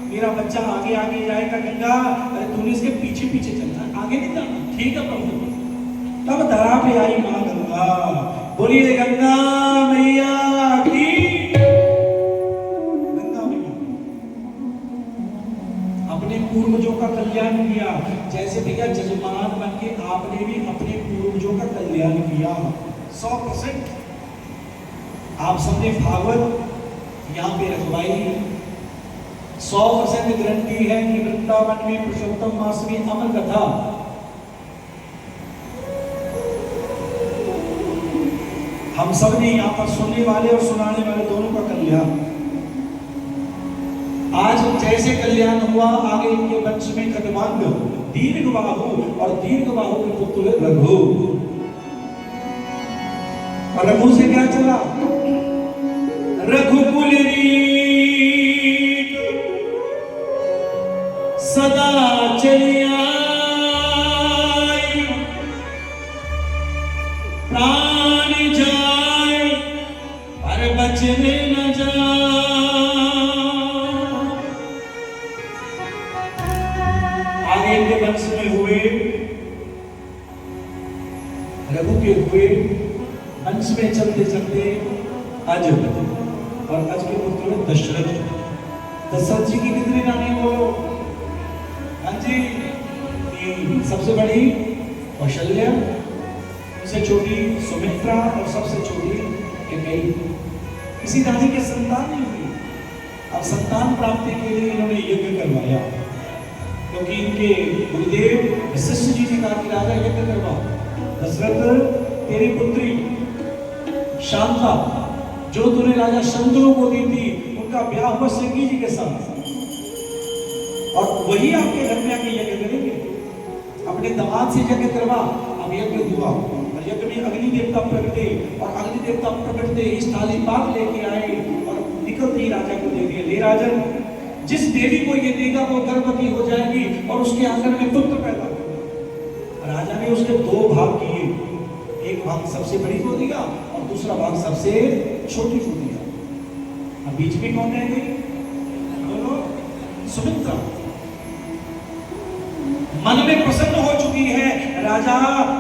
मेरा बच्चा आगे आगे जाएगा। गंगा, अरे तूने इसके पीछे पीछे चलना, आगे नहीं जाना। ठीक है प्रभु। तब धरा पे आई मां गंगा, बोलिए गंगा मैया की। गंगा मैया अपने पूर्वजों का कल्याण किया, जैसे भैया जजमान बन के आपने भी अपने पूर्वजों का कल्याण किया 100%। आप सबने भागवत यहाँ पे रखवाई, 100% गारंटी है कि वृंदावन में पुरुषोत्तम मास में अमर कथा हम सब ने यहाँ पर सुनने वाले और सुनाने वाले दोनों का कल्याण। आज जैसे कल्याण हुआ, आगे इनके वंश में खड्गमांग दीर्घबाहु, और दीर्घबाहु के पुत्र रघु। और रघु से क्या चला? रघुकुल रीत सदा चलिया, प्राण जाए पर बचने न जाए। आगे इनके वंश में हुए, रघु के हुए, वंश में चलते चलते अज, और अज के पुत्र में दशरथ। दशरथ जी की कितनी रानी बोलो? हाँ जी, सबसे बड़ी कौशल्या, सबसे छोटी सुमित्रा, और सबसे छोटी कैकेयी। किसी रानी के संतान नहीं हुई। अब संतान प्राप्ति के लिए इन्होंने यज्ञ करवाया, क्योंकि इनके गुरुदेव वशिष्ठ जी ने कहा कि राजा यज्ञ करवा। दशरथ, तेरी पुत्री शांता, जो तूने राजा शंतनु को दी थी, उनका ब्याह हुआ सिंगी जी के साथ, और वही आपके घर में आके यज्ञ करेंगे। अपने दामाद से यज्ञ करवा। अब यज्ञ हुआ, और यज्ञ में अग्नि देवता प्रगटे, और अग्नि देवता प्रगटते ही थाली पाक लेके आए, और निकलते ही राजा को दे दिए। ले राजन, जिस देवी को ये देगा वो गर्भवती हो जाएगी, और उसके आंगन में पुत्र पैदा होगा। राजा ने उसके दो भाग किए, एक भाग सबसे बड़ी को दिया, और दूसरा भाग सबसे छोटी को दिया। अब बीच में कौन रह गई? बोलो, सुमित्रा। मन में प्रसन्न हो चुकी है, राजा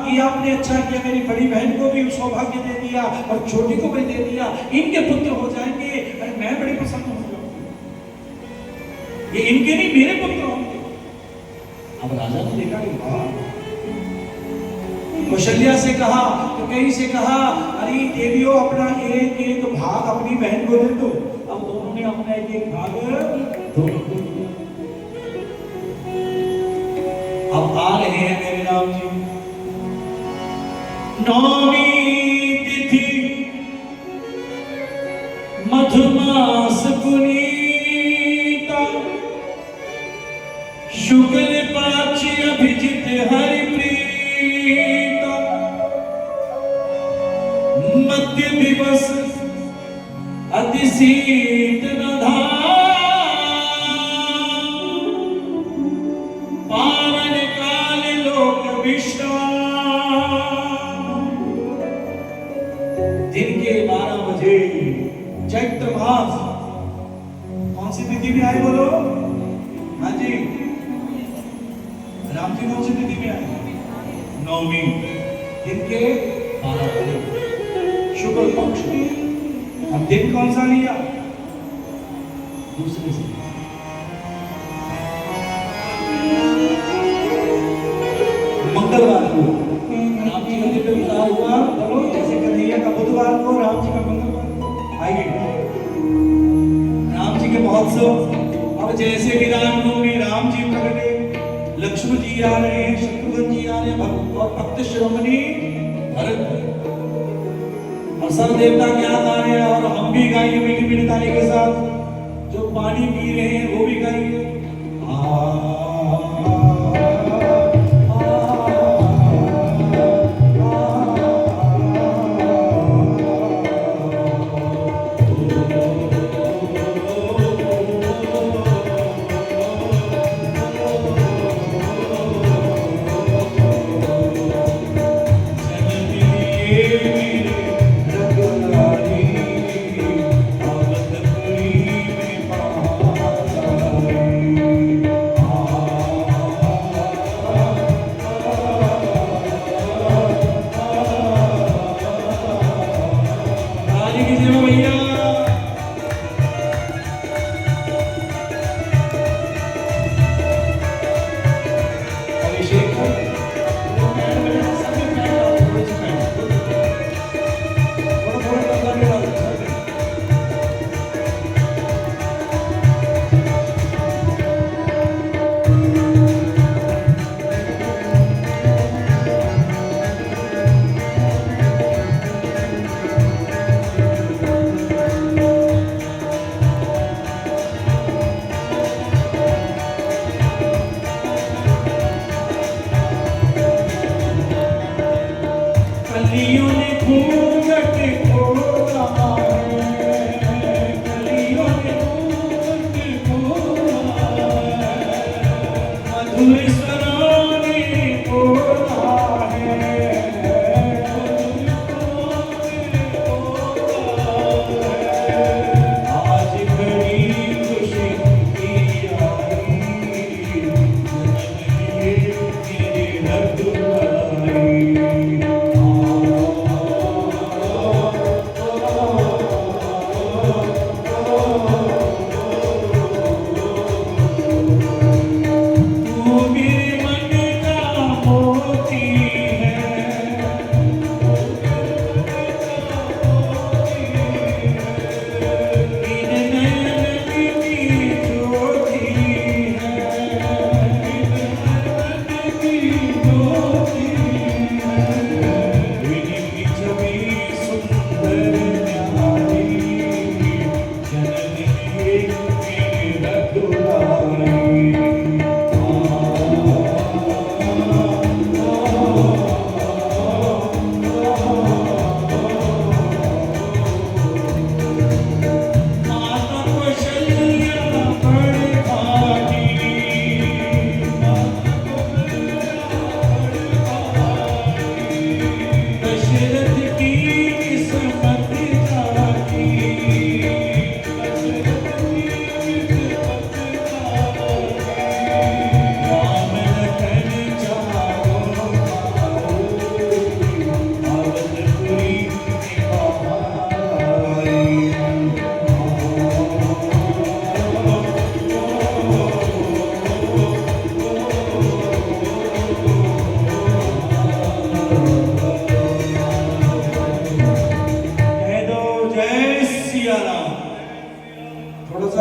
ये आपने अच्छा किया, मेरी बड़ी बहन को भी सौभाग्य दे दिया, और छोटी को भी दे दिया, इनके पुत्र हो जाएंगे। अरे मैं बड़ी प्रसन्न हो जाऊंगी, ये इनके नहीं मेरे पुत्र होंगे। अब राजा ने देखा कि वाह, कौशल्या से कहा, कैकेयी से कहा, अरे देवियों अपना एक एक भाग अपनी बहन को दे दो। अब दोनों ने अपना एक एक भाग दोनों को दिया। अब आ रहे हैं मेरे राम जी, नौमी तिथि मधुमास पुनीता, शुक्ल पक्ष अभिजित हरि प्रीता, मध्य दिवस अति शीत न धारा, तिथि में आए बोलो? हाँ जी, राम जी कौन सी तिथि में आए? नवमी। इनके 12 बजे शुक्ल पक्ष। अब दिन कौन सा लिया? दूसरे से। मंगलवार को राम जी का दिव्य अवतार हुआ। बोलो जैसे कन्हैया का बुधवार को, राम जी का मंगलवार को। आइए राम जी के महोत्सव। अब जैसे कि रामनवमी राम जी प्रकटे, लक्ष्मण जी आ रहे हैं, शत्रुघ्न जी आ रहे हैं, और भक्त शिरोमणि भरत जी और सब देवता क्या गा रहे हैं, और हम भी गाएंगे मीठी मीठी ताली के साथ। जो पानी पी रहे हैं वो भी गाएंगे।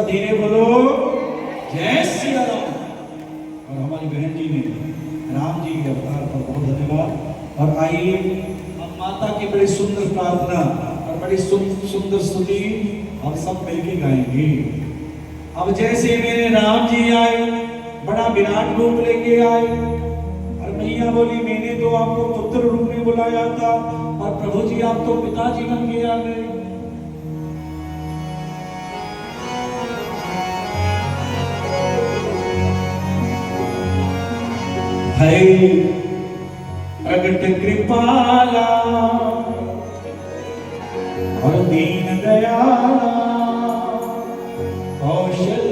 धीरे बोलो जय सिया राम। और हमारी बहन जी ने राम जी के अवतार पर बहुत धन्यवाद। और आइए हम माता की बड़ी सुंदर प्रार्थना और बड़ी सुंदर स्तुति हम सब मिलकर गाएंगे। अब जैसे मेरे राम जी आए, बड़ा विराट रूप लेके आए, और मैया बोली मैंने तो आपको पुत्र रूप में बुलाया था, और प्रभु जी आप तो पिताजी बन के आ गए। है प्रगट कृपाला और दीन दयाला, कौशल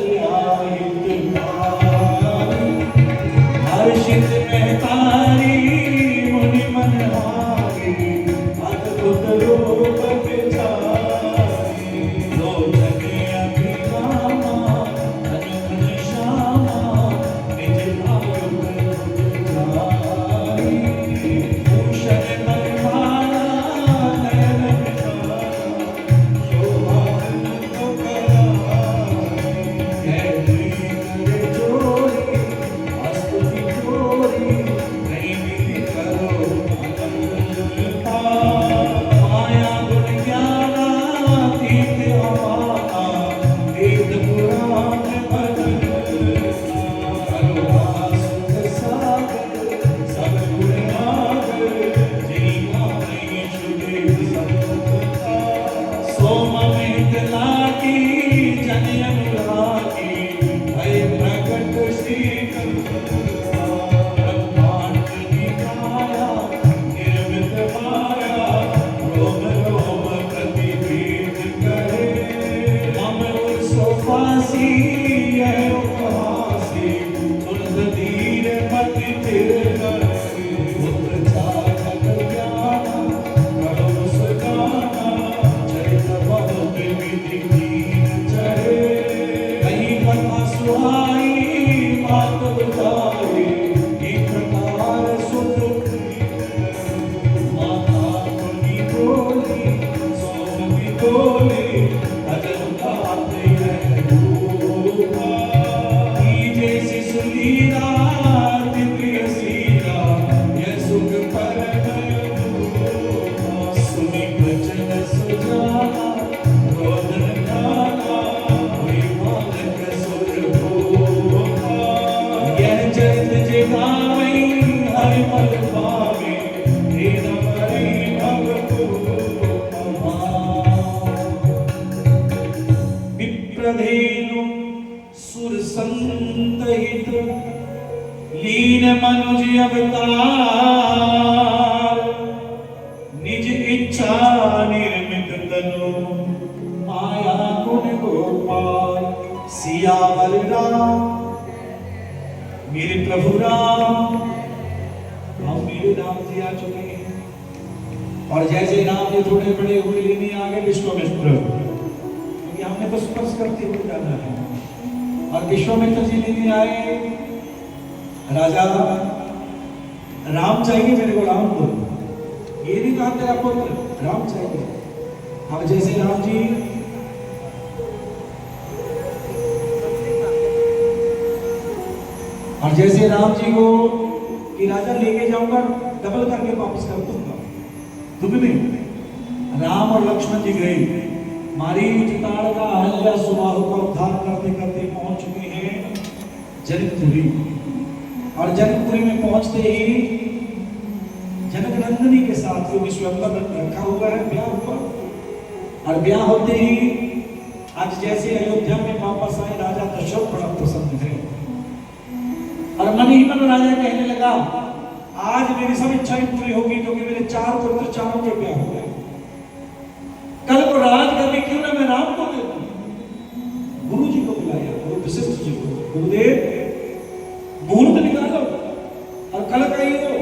लीन मनुज अवतार, निज इच्छा निर्मित तनु, माया गुण गोपाल। सियावर राम मेरे प्रभु राम, हम मेरे राम जी आ चुके हैं। और जैसे राम जी थोड़े बड़े हुए लेने आ गए विश्वामित्र, क्योंकि हमने तो स्पर्श करते हुए जाना है। और विश्वामित्र जी लेने आए, राजा राम चाहिए मेरे को, राम दो। ये नहीं कहा तेरा पुत्र, राम चाहिए। अब जैसे राम जी और जैसे राम जी को कि राजा लेके जाऊंगा, डबल करके वापस कर दूंगा, तुम्हें राम और लक्ष्मण जी गए। मारीच ताड़का अहल्या सुबाहु का उद्धार करते करते पहुंच चुके हैं जनकपुरी। और जनकपुरी में पहुंचते ही जनक नंदिनी के साथ जो विश्वम्बर रखा हुआ है, ब्याह हुआ। और ब्याह होते ही आज जैसे अयोध्या में वापस आए, राजा दशरथ बड़ा प्रसन्न है। और मन ही मन राजा कहने लगा, आज मेरी सब इच्छाएं पूरी होगी, क्योंकि मेरे 4 पुत्र, चारों के ब्याह हो गए। कल को राज करने क्यों ना मैं राम को दे दूं। गुरु जी को बुलाया, गुरु वशिष्ठ जी को, गुरुदेव मुहूर्त निकालो और कल का ही हो।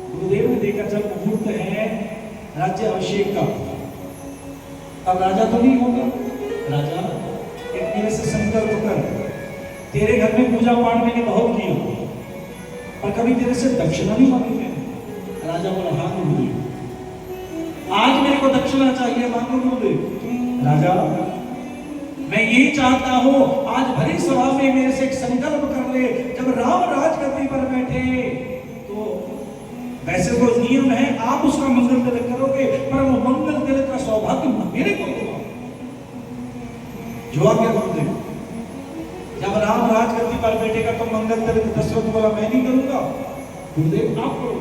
गुरुदेव ने देखा जब मुहूर्त है राज्य अभिषेक का, अब राजा तो नहीं होगा। राजा एक मेरे से संकल्प कर, तेरे घर में पूजा पाठ मैंने बहुत किया, पर कभी तेरे से दक्षिणा नहीं मांगी मैंने। राजा बोला, हाँ गुरुदेव, आज मेरे को दक्षिणा चाहिए, मांगो गुरुदेव। राजा मैं यही चाहता हूं, आज भरी सभा में मेरे से एक संकल्प कर ले, जब राम राजगद्दी पर बैठे तो वैसे तो नियम है आप उसका मंगल तिलक करोगे, पर वो मंगल तिलक का सौभाग्य मेरे को होगा। जवाब क्या गुरुदेव? जब राम राजगद्दी पर बैठेगा तो मंगल तिलक दशरथ बोला, मैं नहीं करूंगा, गुरुदेव आप करो।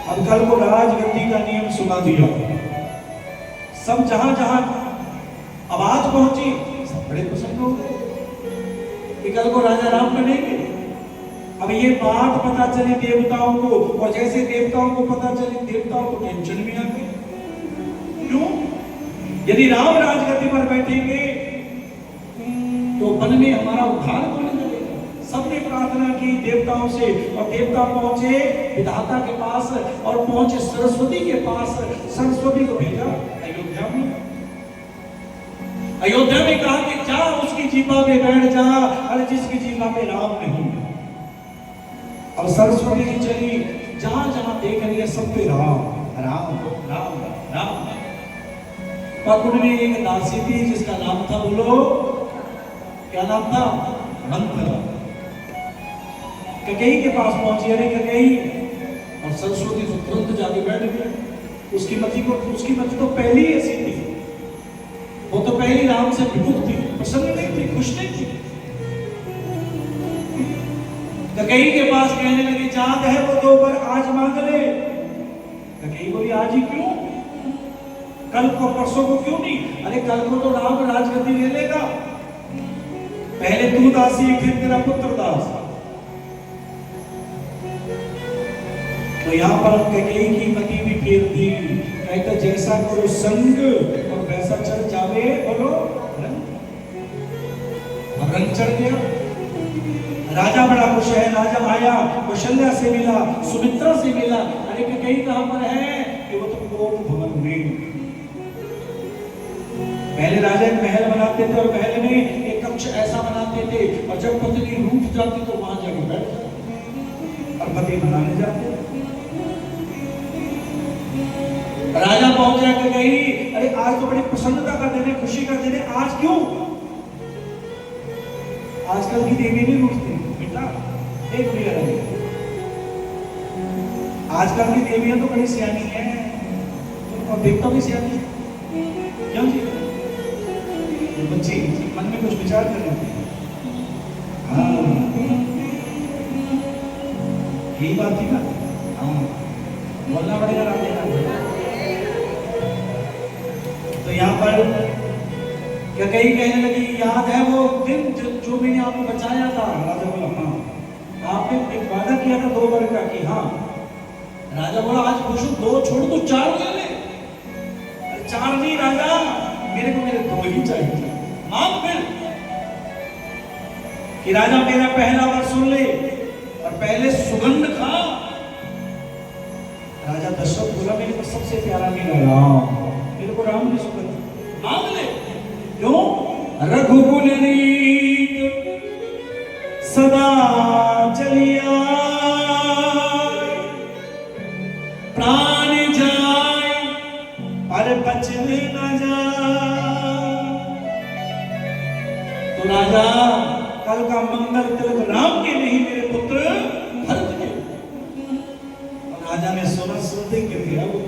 अब कल को राजगद्दी का नियम सुना दिया, सब जहां जहां आवाज पहुंची सब बड़े प्रसन्न हो गए कि कल को राजा राम बनेंगे। अब ये बात पता चली देवताओं को, और जैसे देवताओं को पता चली, देवताओं को टेंशन में आ गई। क्यों? यदि राम राजगद्दी पर बैठेंगे तो वन में हमारा उद्धार होने लगेगा। सबने प्रार्थना की देवताओं से, और देवता पहुंचे विधाता के पास और पहुंचे सरस्वती के पास। सरस्वती को भेजा अयोध्या में। अयोध्या में कहा कि जा उसकी जीवा पे बैठ जा, अरे जिसकी जीवा पे राम नहीं। अब सरस्वती जी चली, जहां जहां देख रही है सब पे राम राम राम राम। पकुड़ में एक दासी थी जिसका नाम था, बोलो क्या नाम था? मंथरा। कैकेयी के पास पहुंची, अरे कैकेयी, और सरस्वती तो तुरंत जाके बैठ गई। उसकी मति तो पहले ही ऐसी थी, वो तो पहले राम से विमुख थी, प्रसन्न नहीं थी, खुश नहीं थी। कैकेयी के पास कहने लगी, चांद है वो 2 बार आज मांग ले। कैकेयी बोली, आज ही क्यों? कल को परसों को क्यों नहीं? अरे कल को तो राम राजगद्दी ले लेगा, पहले तू दासी फिर तेरा पुत्र दास। तो यहाँ पर कैकेयी की मति भी फेर दी, कहता जैसा करो संग और वैसा चढ़ जावे, बोलो रंग। अब रंग चढ़ गया। राजा बड़ा खुश है, राजा आया, कौशल्या से मिला, सुमित्रा से मिला। अरे कैकेयी कहां पर है? कि वो तो कोप भवन में। पहले राजा एक महल बनाते थे और महल में एक कक्ष ऐसा बनाते थे, और जब पत्नी रूठ जाती तो वहां जाके बैठ जाते और पति बनाने जाते। राजा पहुंच गया कैकेयी, अरे आज तो बड़ी प्रसन्नता का दिन है, खुशी का दिन है, आज क्यों? आजकल की देवी नहीं उठती बेटा, एक मिनट। आजकल की देवियां तो बड़ी सियानी हैं, और देवता भी सियानी है। क्यों जी? बच्ची मन में कुछ विचार कर रहे थे। हाँ यही बात थी ना। हाँ बोलना पड़ेगा राम। तो यहाँ पर क्या कहीं कहने लगी याद है वो दिन जो मैंने आपको बचाया था? राजा बोला हाँ। आपने एक वादा किया था 2 वर का कि हाँ। राजा बोला आज पूछो 2 छोड़ तो 4 ले ले। 4 नहीं राजा, मेरे को मेरे 2 ही चाहिए। मांग फिर कि राजा मेरा पहला वर सुन ले और पहले सुगंध खा। राजा दशरथ बोला मेरे को सबसे प्यारा मेरा राम, मेरे को राम की सुगंध मांग ले। क्यों? रघुकुल रीत सदा चलिया, प्राण जाए पर बच न जाए। तो राजा कल का मंगल तिलक राम के नहीं मेरे पुत्र भरत के। और राजा ने सुना, सुनते गिर गया वो।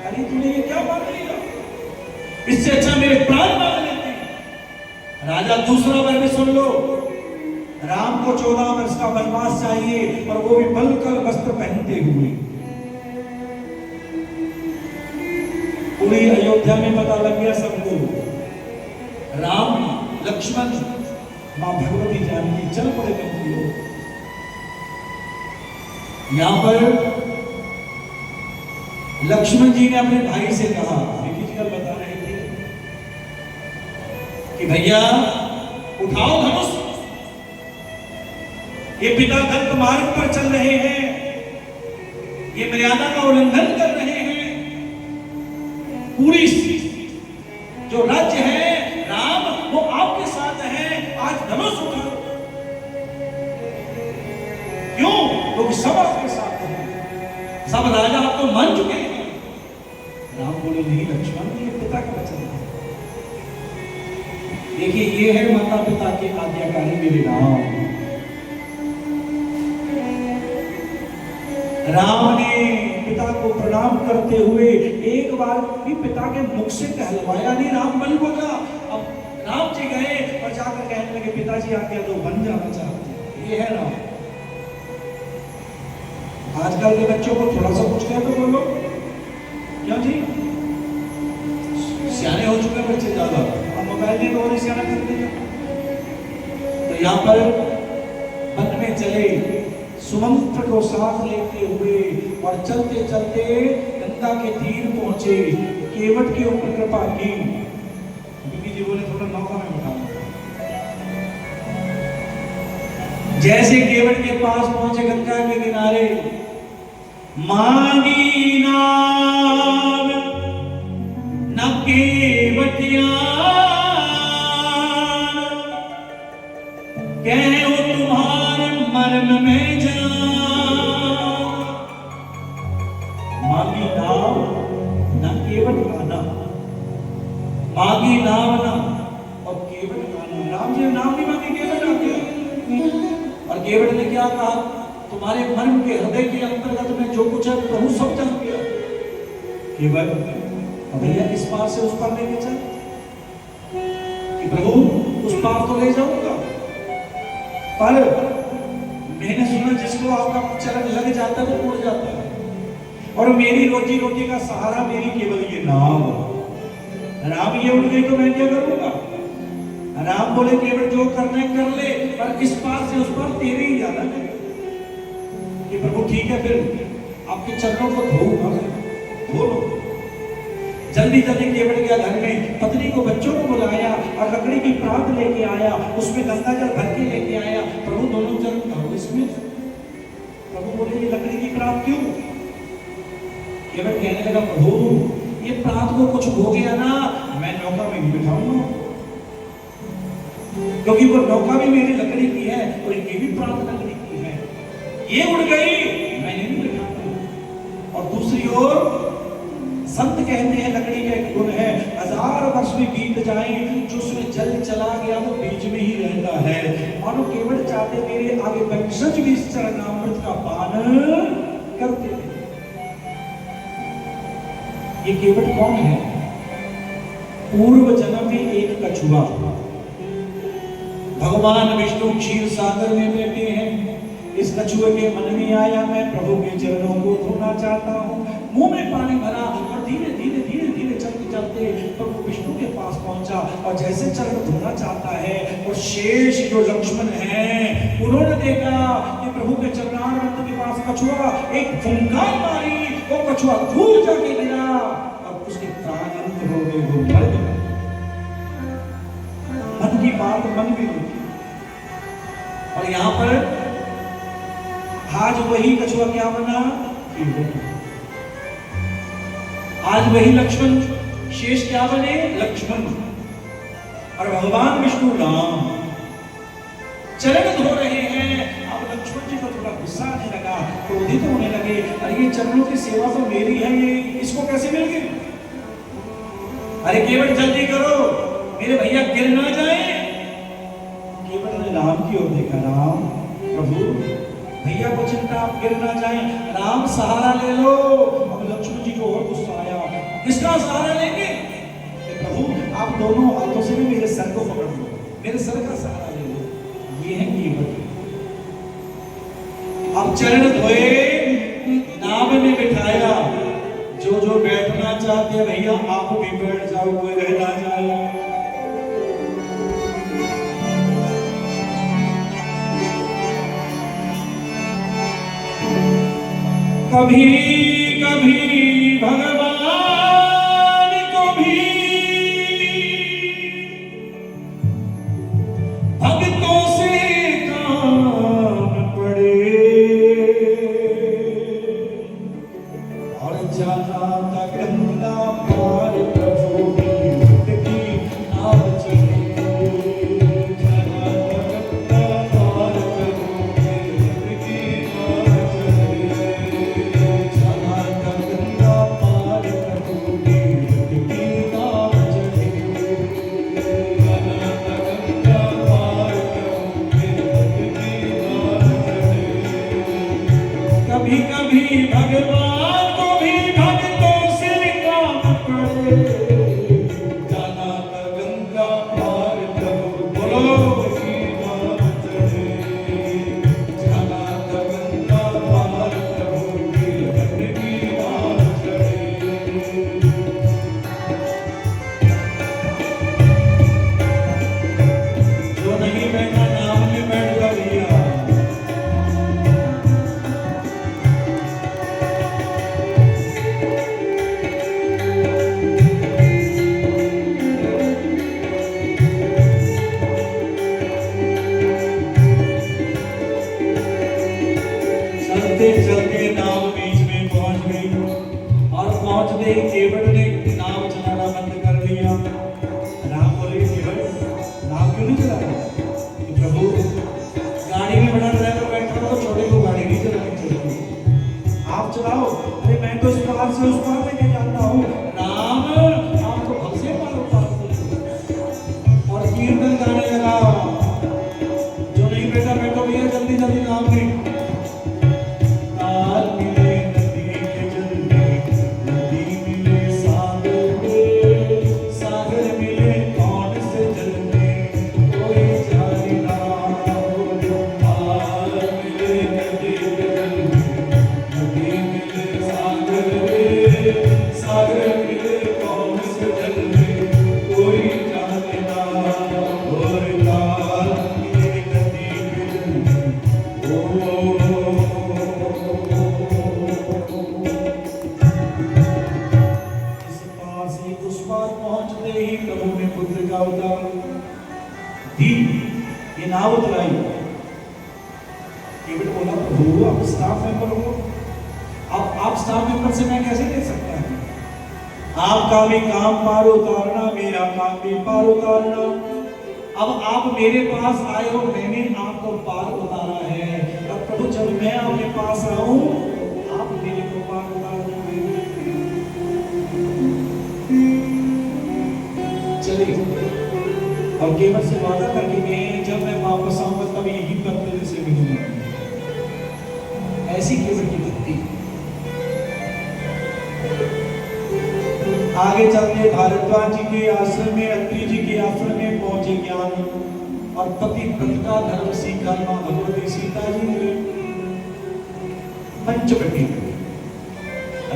अरे तूने ये क्या मांग लिया? इससे अच्छा मेरे प्राण मांग लेते। राजा दूसरा वर भी सुन लो। राम को 14 वर्ष का वनवास चाहिए और वो भी बलकर वस्त्र पहनते हुए। पूरी अयोध्या में पता लग गया सबको। राम, लक्ष्मण, मां भगवती जानकी चल पड़े मंत्रियों। यहां पर लक्ष्मण जी ने अपने भाई से कहा, देखिए जी कल बता रहे थे कि भैया उठाओ धनुष, ये पिता गलत मार्ग पर चल रहे हैं, ये मर्यादा का उल्लंघन कर रहे हैं। पूरी जो राज्य है राम वो आपके साथ है, आज धनुष उठाओ। क्यों? क्योंकि सब आपके साथ है, सब राजा आपको मान चुके हैं। राम बोले नहीं लक्ष्मण, ये पिता का वचन है। देखिए ये है माता पिता के आज्ञाकारी मेरे राम। राम ने पिता को प्रणाम करते हुए एक बार भी पिता के मुख से कहलवाया नहीं, राम बन बोला। अब राम जी गए और जाकर कहने लगे पिताजी आज्ञा दो, बन जाना चाहते हैं। ये है राम। आजकल के बच्चों को थोड़ा सा कुछ कह तो बोलो, क्यों जी? सियाने हो चुके बच्चे ज्यादा, अब मोबाइल ने तो और सियाना कर दिया। तो यहाँ पर वन में चले, सुमंत्र को साथ लेते हुए और चलते चलते गंगा के तीर पहुंचे। केवट के ऊपर कृपा की, बीबी जी बोले थोड़ा नौका में बैठा। जैसे केवट के पास पहुंचे गंगा के किनारे, मांगी नाम न केवटिया, कहो तुम्हारे मर्म में जान। मांगी नाम न केवट गाना, मांगी नाम ना और केवट गाना। राम जी नाम नहीं मांगी, केवट आ गया। और केवट ने क्या कहा? तुम्हारे मन के हृदय के अंतर्गत में जो कुछ है प्रभु सब जान गया। केवल भैया इस पार से उस पार लेके चल, कि प्रभु उस पार तो ले जाऊंगा, पर मैंने सुना जिसको आपका चरण लग जाता है वो उड़ जाता है, और मेरी रोजी रोटी का सहारा मेरी केवल ये नाम। राम ये उड़ गई तो मैं क्या करूंगा? राम बोले केवल जो करना है कर ले, पर इस पार से उस पार तेरे ही जाना है। कि प्रभु ठीक है, फिर आपके चरणों को धो लो। जल्दी जल्दी केवट गया घर में, पत्नी को बच्चों को बुलाया और लकड़ी की प्रात लेके आया, उसमें गंगा जल भर के लेके आया। प्रभु दोनों चरण धरो इसमें। प्रभु बोले ये लकड़ी की प्रात क्यों? केवट कहने लगा प्रभु ये प्रात को कुछ हो गया ना, मैं नौका में नहीं बिठाऊंगा, क्योंकि वो नौका भी मेरी लकड़ी की है और इनकी भी प्रात लकड़ी की है। ये उड़ गई, मैं नहीं बिठाऊंगा। और दूसरी ओर संत कहते हैं लकड़ी का एक गुण है, 1000 वर्ष भी बीत जाए, जो उसमें जल चला गया वो बीच में ही रहता है। और वो केवट चाहते मेरे आगे वंशज भी इस चरणामृत का पान करते थे। ये केवट कौन है? पूर्व जन्म में एक कछुआ, भगवान विष्णु क्षीर सागर में बैठे हैं। इस कछुए के मन में आया मैं प्रभु के चरणों को धोना चाहता हूँ। मुंह में पानी भरा और धीरे धीरे धीरे धीरे चलते चलते प्रभु विष्णु के पास पहुंचा। पहुंचा और जैसे चरण धोना चाहता है और शेष जो लक्ष्मण हैं उन्होंने देखा कि प्रभु के चरणारविंद के पास कछुआ एक फुंकार मारी, वो कछुआ दूर जाके गिरा और उसके प्राण अंत हो गए, वो मर गया। मन की बात मन भी नहीं। और यहाँ पर आज वही कछुआ क्या बना, आज वही लक्ष्मण शेष क्या बने, लक्ष्मण। और भगवान विष्णु राम चरण धो रहे हैं। अब लक्ष्मण जी को थोड़ा गुस्सा आने लगा, क्रोधित होने लगे, अरे ये चरणों की सेवा तो मेरी है, ये इसको कैसे मिल गई? अरे केवट जल्दी करो, मेरे भैया गिर ना जाए। केवट ने राम की ओर देखा, राम प्रभु भैया को चिंता, आप गिर ना जाए, राम सहारा ले लो। अब लक्ष्मण जी को और गुस्सा आया, किसका सहारा लेंगे? प्रभु आप दोनों हाथों से भी मेरे सर को पकड़ लो, मेरे सर का सहारा ले लो। ये है केवट। अब चरण धोए, नाव में बिठाया, जो जो बैठना चाहते हैं भैया आप भी बैठ जाओ, कोई रह ना जाए। कभी कभी भगवान को भी भक्तों से काम पड़े, और जाना था गंगा पार प्रभु की नाव चले, जाना था गंगा पार प्रभु की नाव चले, जाना था गंगा पार प्रभु की नाव चले, जाना था गंगा पार प्रभु की नाव चले। कभी कभी भगवान को भी भक्तों से काम पड़े, जाना था गंगा पार प्रभु बोलो की नाव चले, जाना था गंगा पार प्रभु की नाव चले। जो नहीं बैठा नाव में बैठ जा भैया। चलते चलते नाव बीच में पहुंच गई, और पहुंचते ही केवट ने नाव चलाना बंद कर दिया। राम बोले, केवट नाव क्यों नहीं चला रहा? कि प्रभु गाड़ी में बड़ा ड्राइवर बैठा हो तो छोटे को गाड़ी नहीं चलानी चाहिए, आप चलाओ। अरे मैं तो इस पार से उस पार लेके जाता हूँ। राम आपको भक्से पार और कीर्तन गाने लगा, जो नहीं बैठा बैठो भैया जल्दी जल्दी नाव में। ताल मिले नदी के जल में, नदी मिले सागर में, सागर मिले कौन से जल में, कोई जाने ना बोलो। ताल मिले नदी के जल में, नदी मिले सागर में, सागर मिले कौन से जल में, कोई जाने ना। और ताल मिले नदी के जल में, उस पार पहुंचते ही प्रभु ने पुत्र का अवतार दी, ये नाव उतराई। केवट बोला, प्रभु आप स्टाफ मेंबर हो, आप स्टाफ मेंबर से मैं कैसे ले सकता हूँ? आपका भी काम पार उतारना, मेरा काम भी पार उतारना। अब आप मेरे पास आए हो, मैंने आपको पार उतारा है। अब प्रभु जब मैं आपके पास आऊं, आप मेरे को पार उतार दोगे। चलिए, और केवट से वादा करके गए, जब मैं वापस आऊंगा तब यही पत्र से मिलूंगा। ऐसी केवट की भक्ति। आगे चलते भारद्वाज जी के आश्रम में, अत्रि जी के आश्रम में पहुंचे ज्ञान, और पति पति का धर्म सीखा मां भगवती सीता जी ने। पंचवटी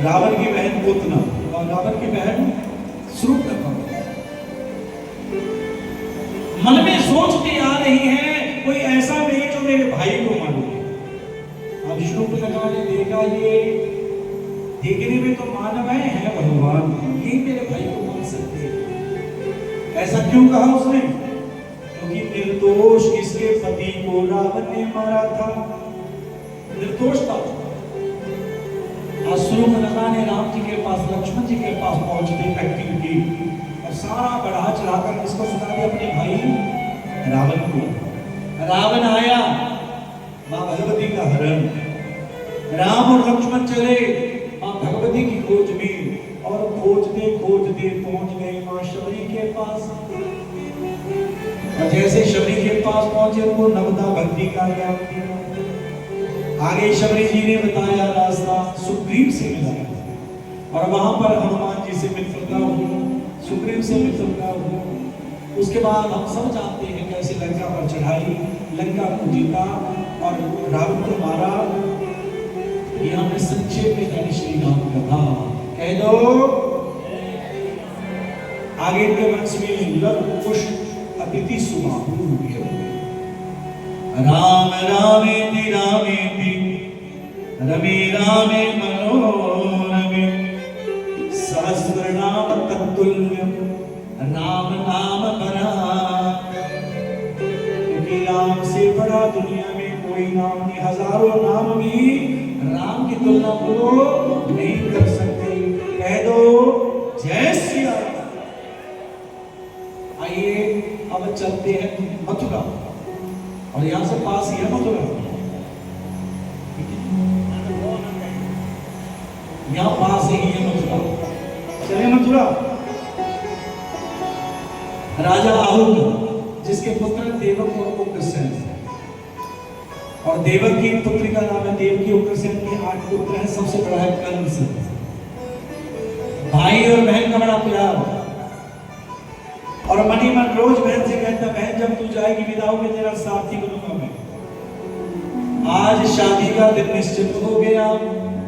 रावण की बहन पूतना और रावण की बहन शूर्पणखा, मन में सोचती आ रही है कोई ऐसा नहीं जो मेरे भाई को मालूम। अब शूर्पणखा ने देखा ये देखने में तो मानव है भगवान, ये मेरे भाई को मान सकते हैं। ऐसा क्यों कहा उसने? क्योंकि निर्दोष इसके पति को रावण ने मारा था, निर्दोष था। शूर्पणखा ने राम जी के पास, लक्ष्मण जी के पास पहुंचते एक्टिंग की और सारा बढ़ा चढ़ाकर इसको सुना दिया अपने भाई रावण को। रावण आया, मां भगवती का हरण, राम और लक्ष्मण चले मां भगवती की खोज में और खोजते खोजते पहुंच गए मां शबरी के पास। और जैसे शबरी के पास पहुंचे उनको नवदा भक्ति का ज्ञान दिया। आगे शबरी जी ने बताया रास्ता, सुग्रीव से मिलाया और वहां पर हनुमान जी से मित्रता हुई, सुग्रीव से मित्रता हुई। उसके बाद हम सब जानते हैं कैसे लंका पर चढ़ाई, लंका को जीता और रावण को मारा। ये हमने संक्षेप में जानी श्री राम कथा कह दो। आगे के वंश में लव कुश अतिथि सुबाहु राम रामेति रामेति रमे रामे मनोरमे सहस्रनाम तत्तुल्यम राम नाम पराक्रम। क्योंकि राम से बड़ा दुनिया में कोई नाम नहीं, हजारों नाम भी राम की तुलना को नहीं कर सकते। कह दो जय श्री राम। आइए अब चलते हैं मथुरा, और यहां से पास ही है मथुरा, यहां पास ही है मथुरा। चले मथुरा। राजा आहुत जिसके पुत्र देवक और उग्रसेन, और देवक की पुत्री का नाम है देवकी, उग्रसेन के 8 पुत्र हैं, सबसे बड़ा है कंस। भाई और बहन का बड़ा प्यार, और मनी मन रोज बहन से कहता बहन जब तू जाएगी विदा होगी तेरा साथी बनूंगा मैं। आज शादी का दिन निश्चित हो गया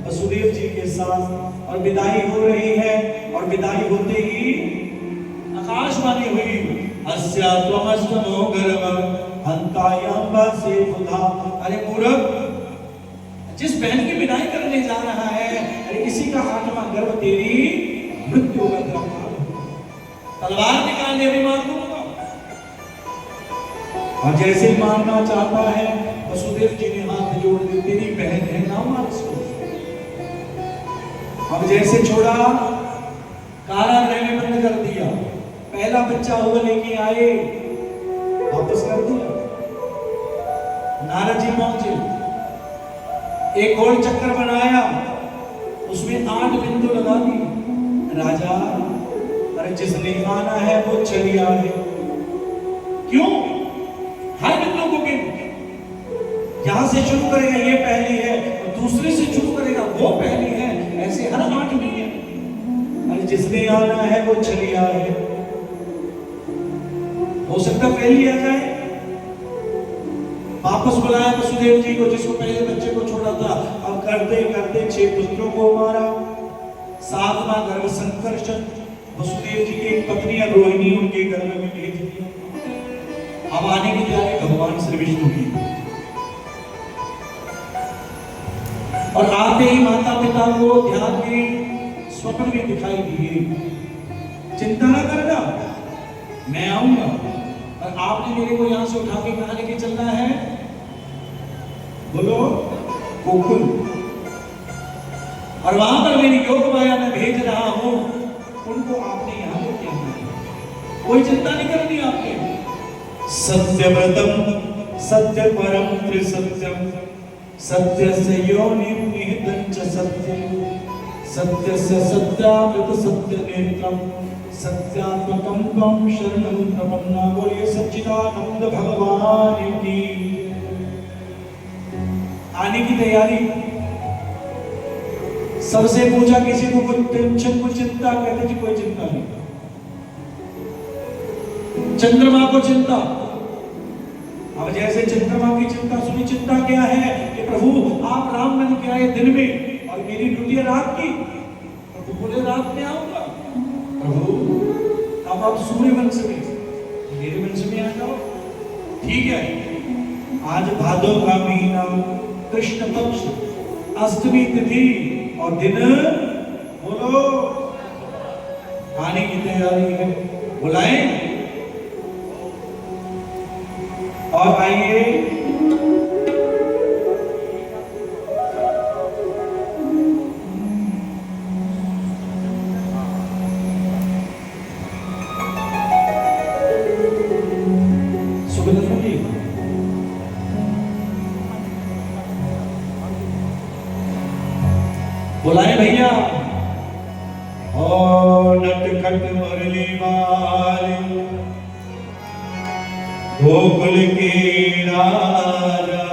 वसुदेव जी के साथ, और विदाई हो रही है, और विदाई होते ही आकाशवाणी हुई अस्या त्वमस्तमो गर्भ हंतायाम से खुदा। अरे मूर्ख, जिस बहन की विदाई करने जा रहा है, अरे किसी का 8वां गर्भ तेरी मृत्यु का तलवार निकाल दे भी मार दूंगा। और जैसे ही मारना चाहता है वसुदेव जी ने हाथ जोड़ दिए, तेरी बहन है ना मार इसको। अब जैसे छोड़ा कारागृह में बंद कर दिया, पहला बच्चा हुआ लेके आए वापस कर दिया। नारद जी पहुंचे, एक गोल चक्कर बनाया, उसमें 8 बिंदु लगा दी। राजा अरे जिसने आना है वो चली आए। क्यों? हर बिंदु को गिन, यहां से शुरू करेगा ये पहली है, और दूसरे से शुरू करेगा वो पहली है, ऐसे हर 8 में है। अरे जिसने आना है वो चली आए। हो सकता पहली आ जाए। वापस बुलाया वसुदेव जी को जिसको पहले बच्चे को छोड़ा था। अब करते करते 6 पुत्रों को मारा। 7वां गर्भ संकर्षण वसुदेव जी की एक पत्नी रोहिणी उनके गर्भ में भेज दिया। अब आने की तैयारी भगवान श्री विष्णु की, और आते ही माता पिता को ध्यान में स्वप्न में दिखाई दिए, चिंता ना करना मैं आऊंगा। और आपने मेरे को यहां से उठा के कहां लेके चलना है? बोलो गोकुल। और वहां पर मेरी योग माया मैं भेज रहा हूं, उनको आपने यहां लेके आना है, कोई चिंता नहीं करनी आपने। सत्यव्रतम सत्य परम त्रिसत्यम सत्यस्य योनिं निहितं च सत्यं सत्यस्य सत्यामृत सत्य नेत्रम सत्यात्मकं त्वं शरणं प्रपन्ना। बोलिए सच्चिदानंद भगवान की। आने की तैयारी। सबसे पूछा किसी को कोई टेंशन कोई चिंता, कहते जी कोई चिंता नहीं। चंद्रमा को चिंता। अब जैसे चंद्रमा की चिंता सुनी, चिंता क्या है कि प्रभु आप राम बन के आए दिन में और मेरी ड्यूटी है रात की, प्रभु बोले रात में आऊंगा। प्रभु अब आप सूर्य वंश में मेरे वंश में आ जाओ। ठीक है, आज भादों का महीना, कृष्ण पक्ष, अष्टमी तिथि और दिन, बोलो, आने की तैयारी है। बुलाएं और आइए सुखदर्शन जी, बुलाएं भैया। और नटखट मुरली वाले गोकुल के राजा,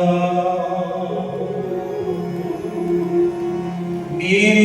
मेरे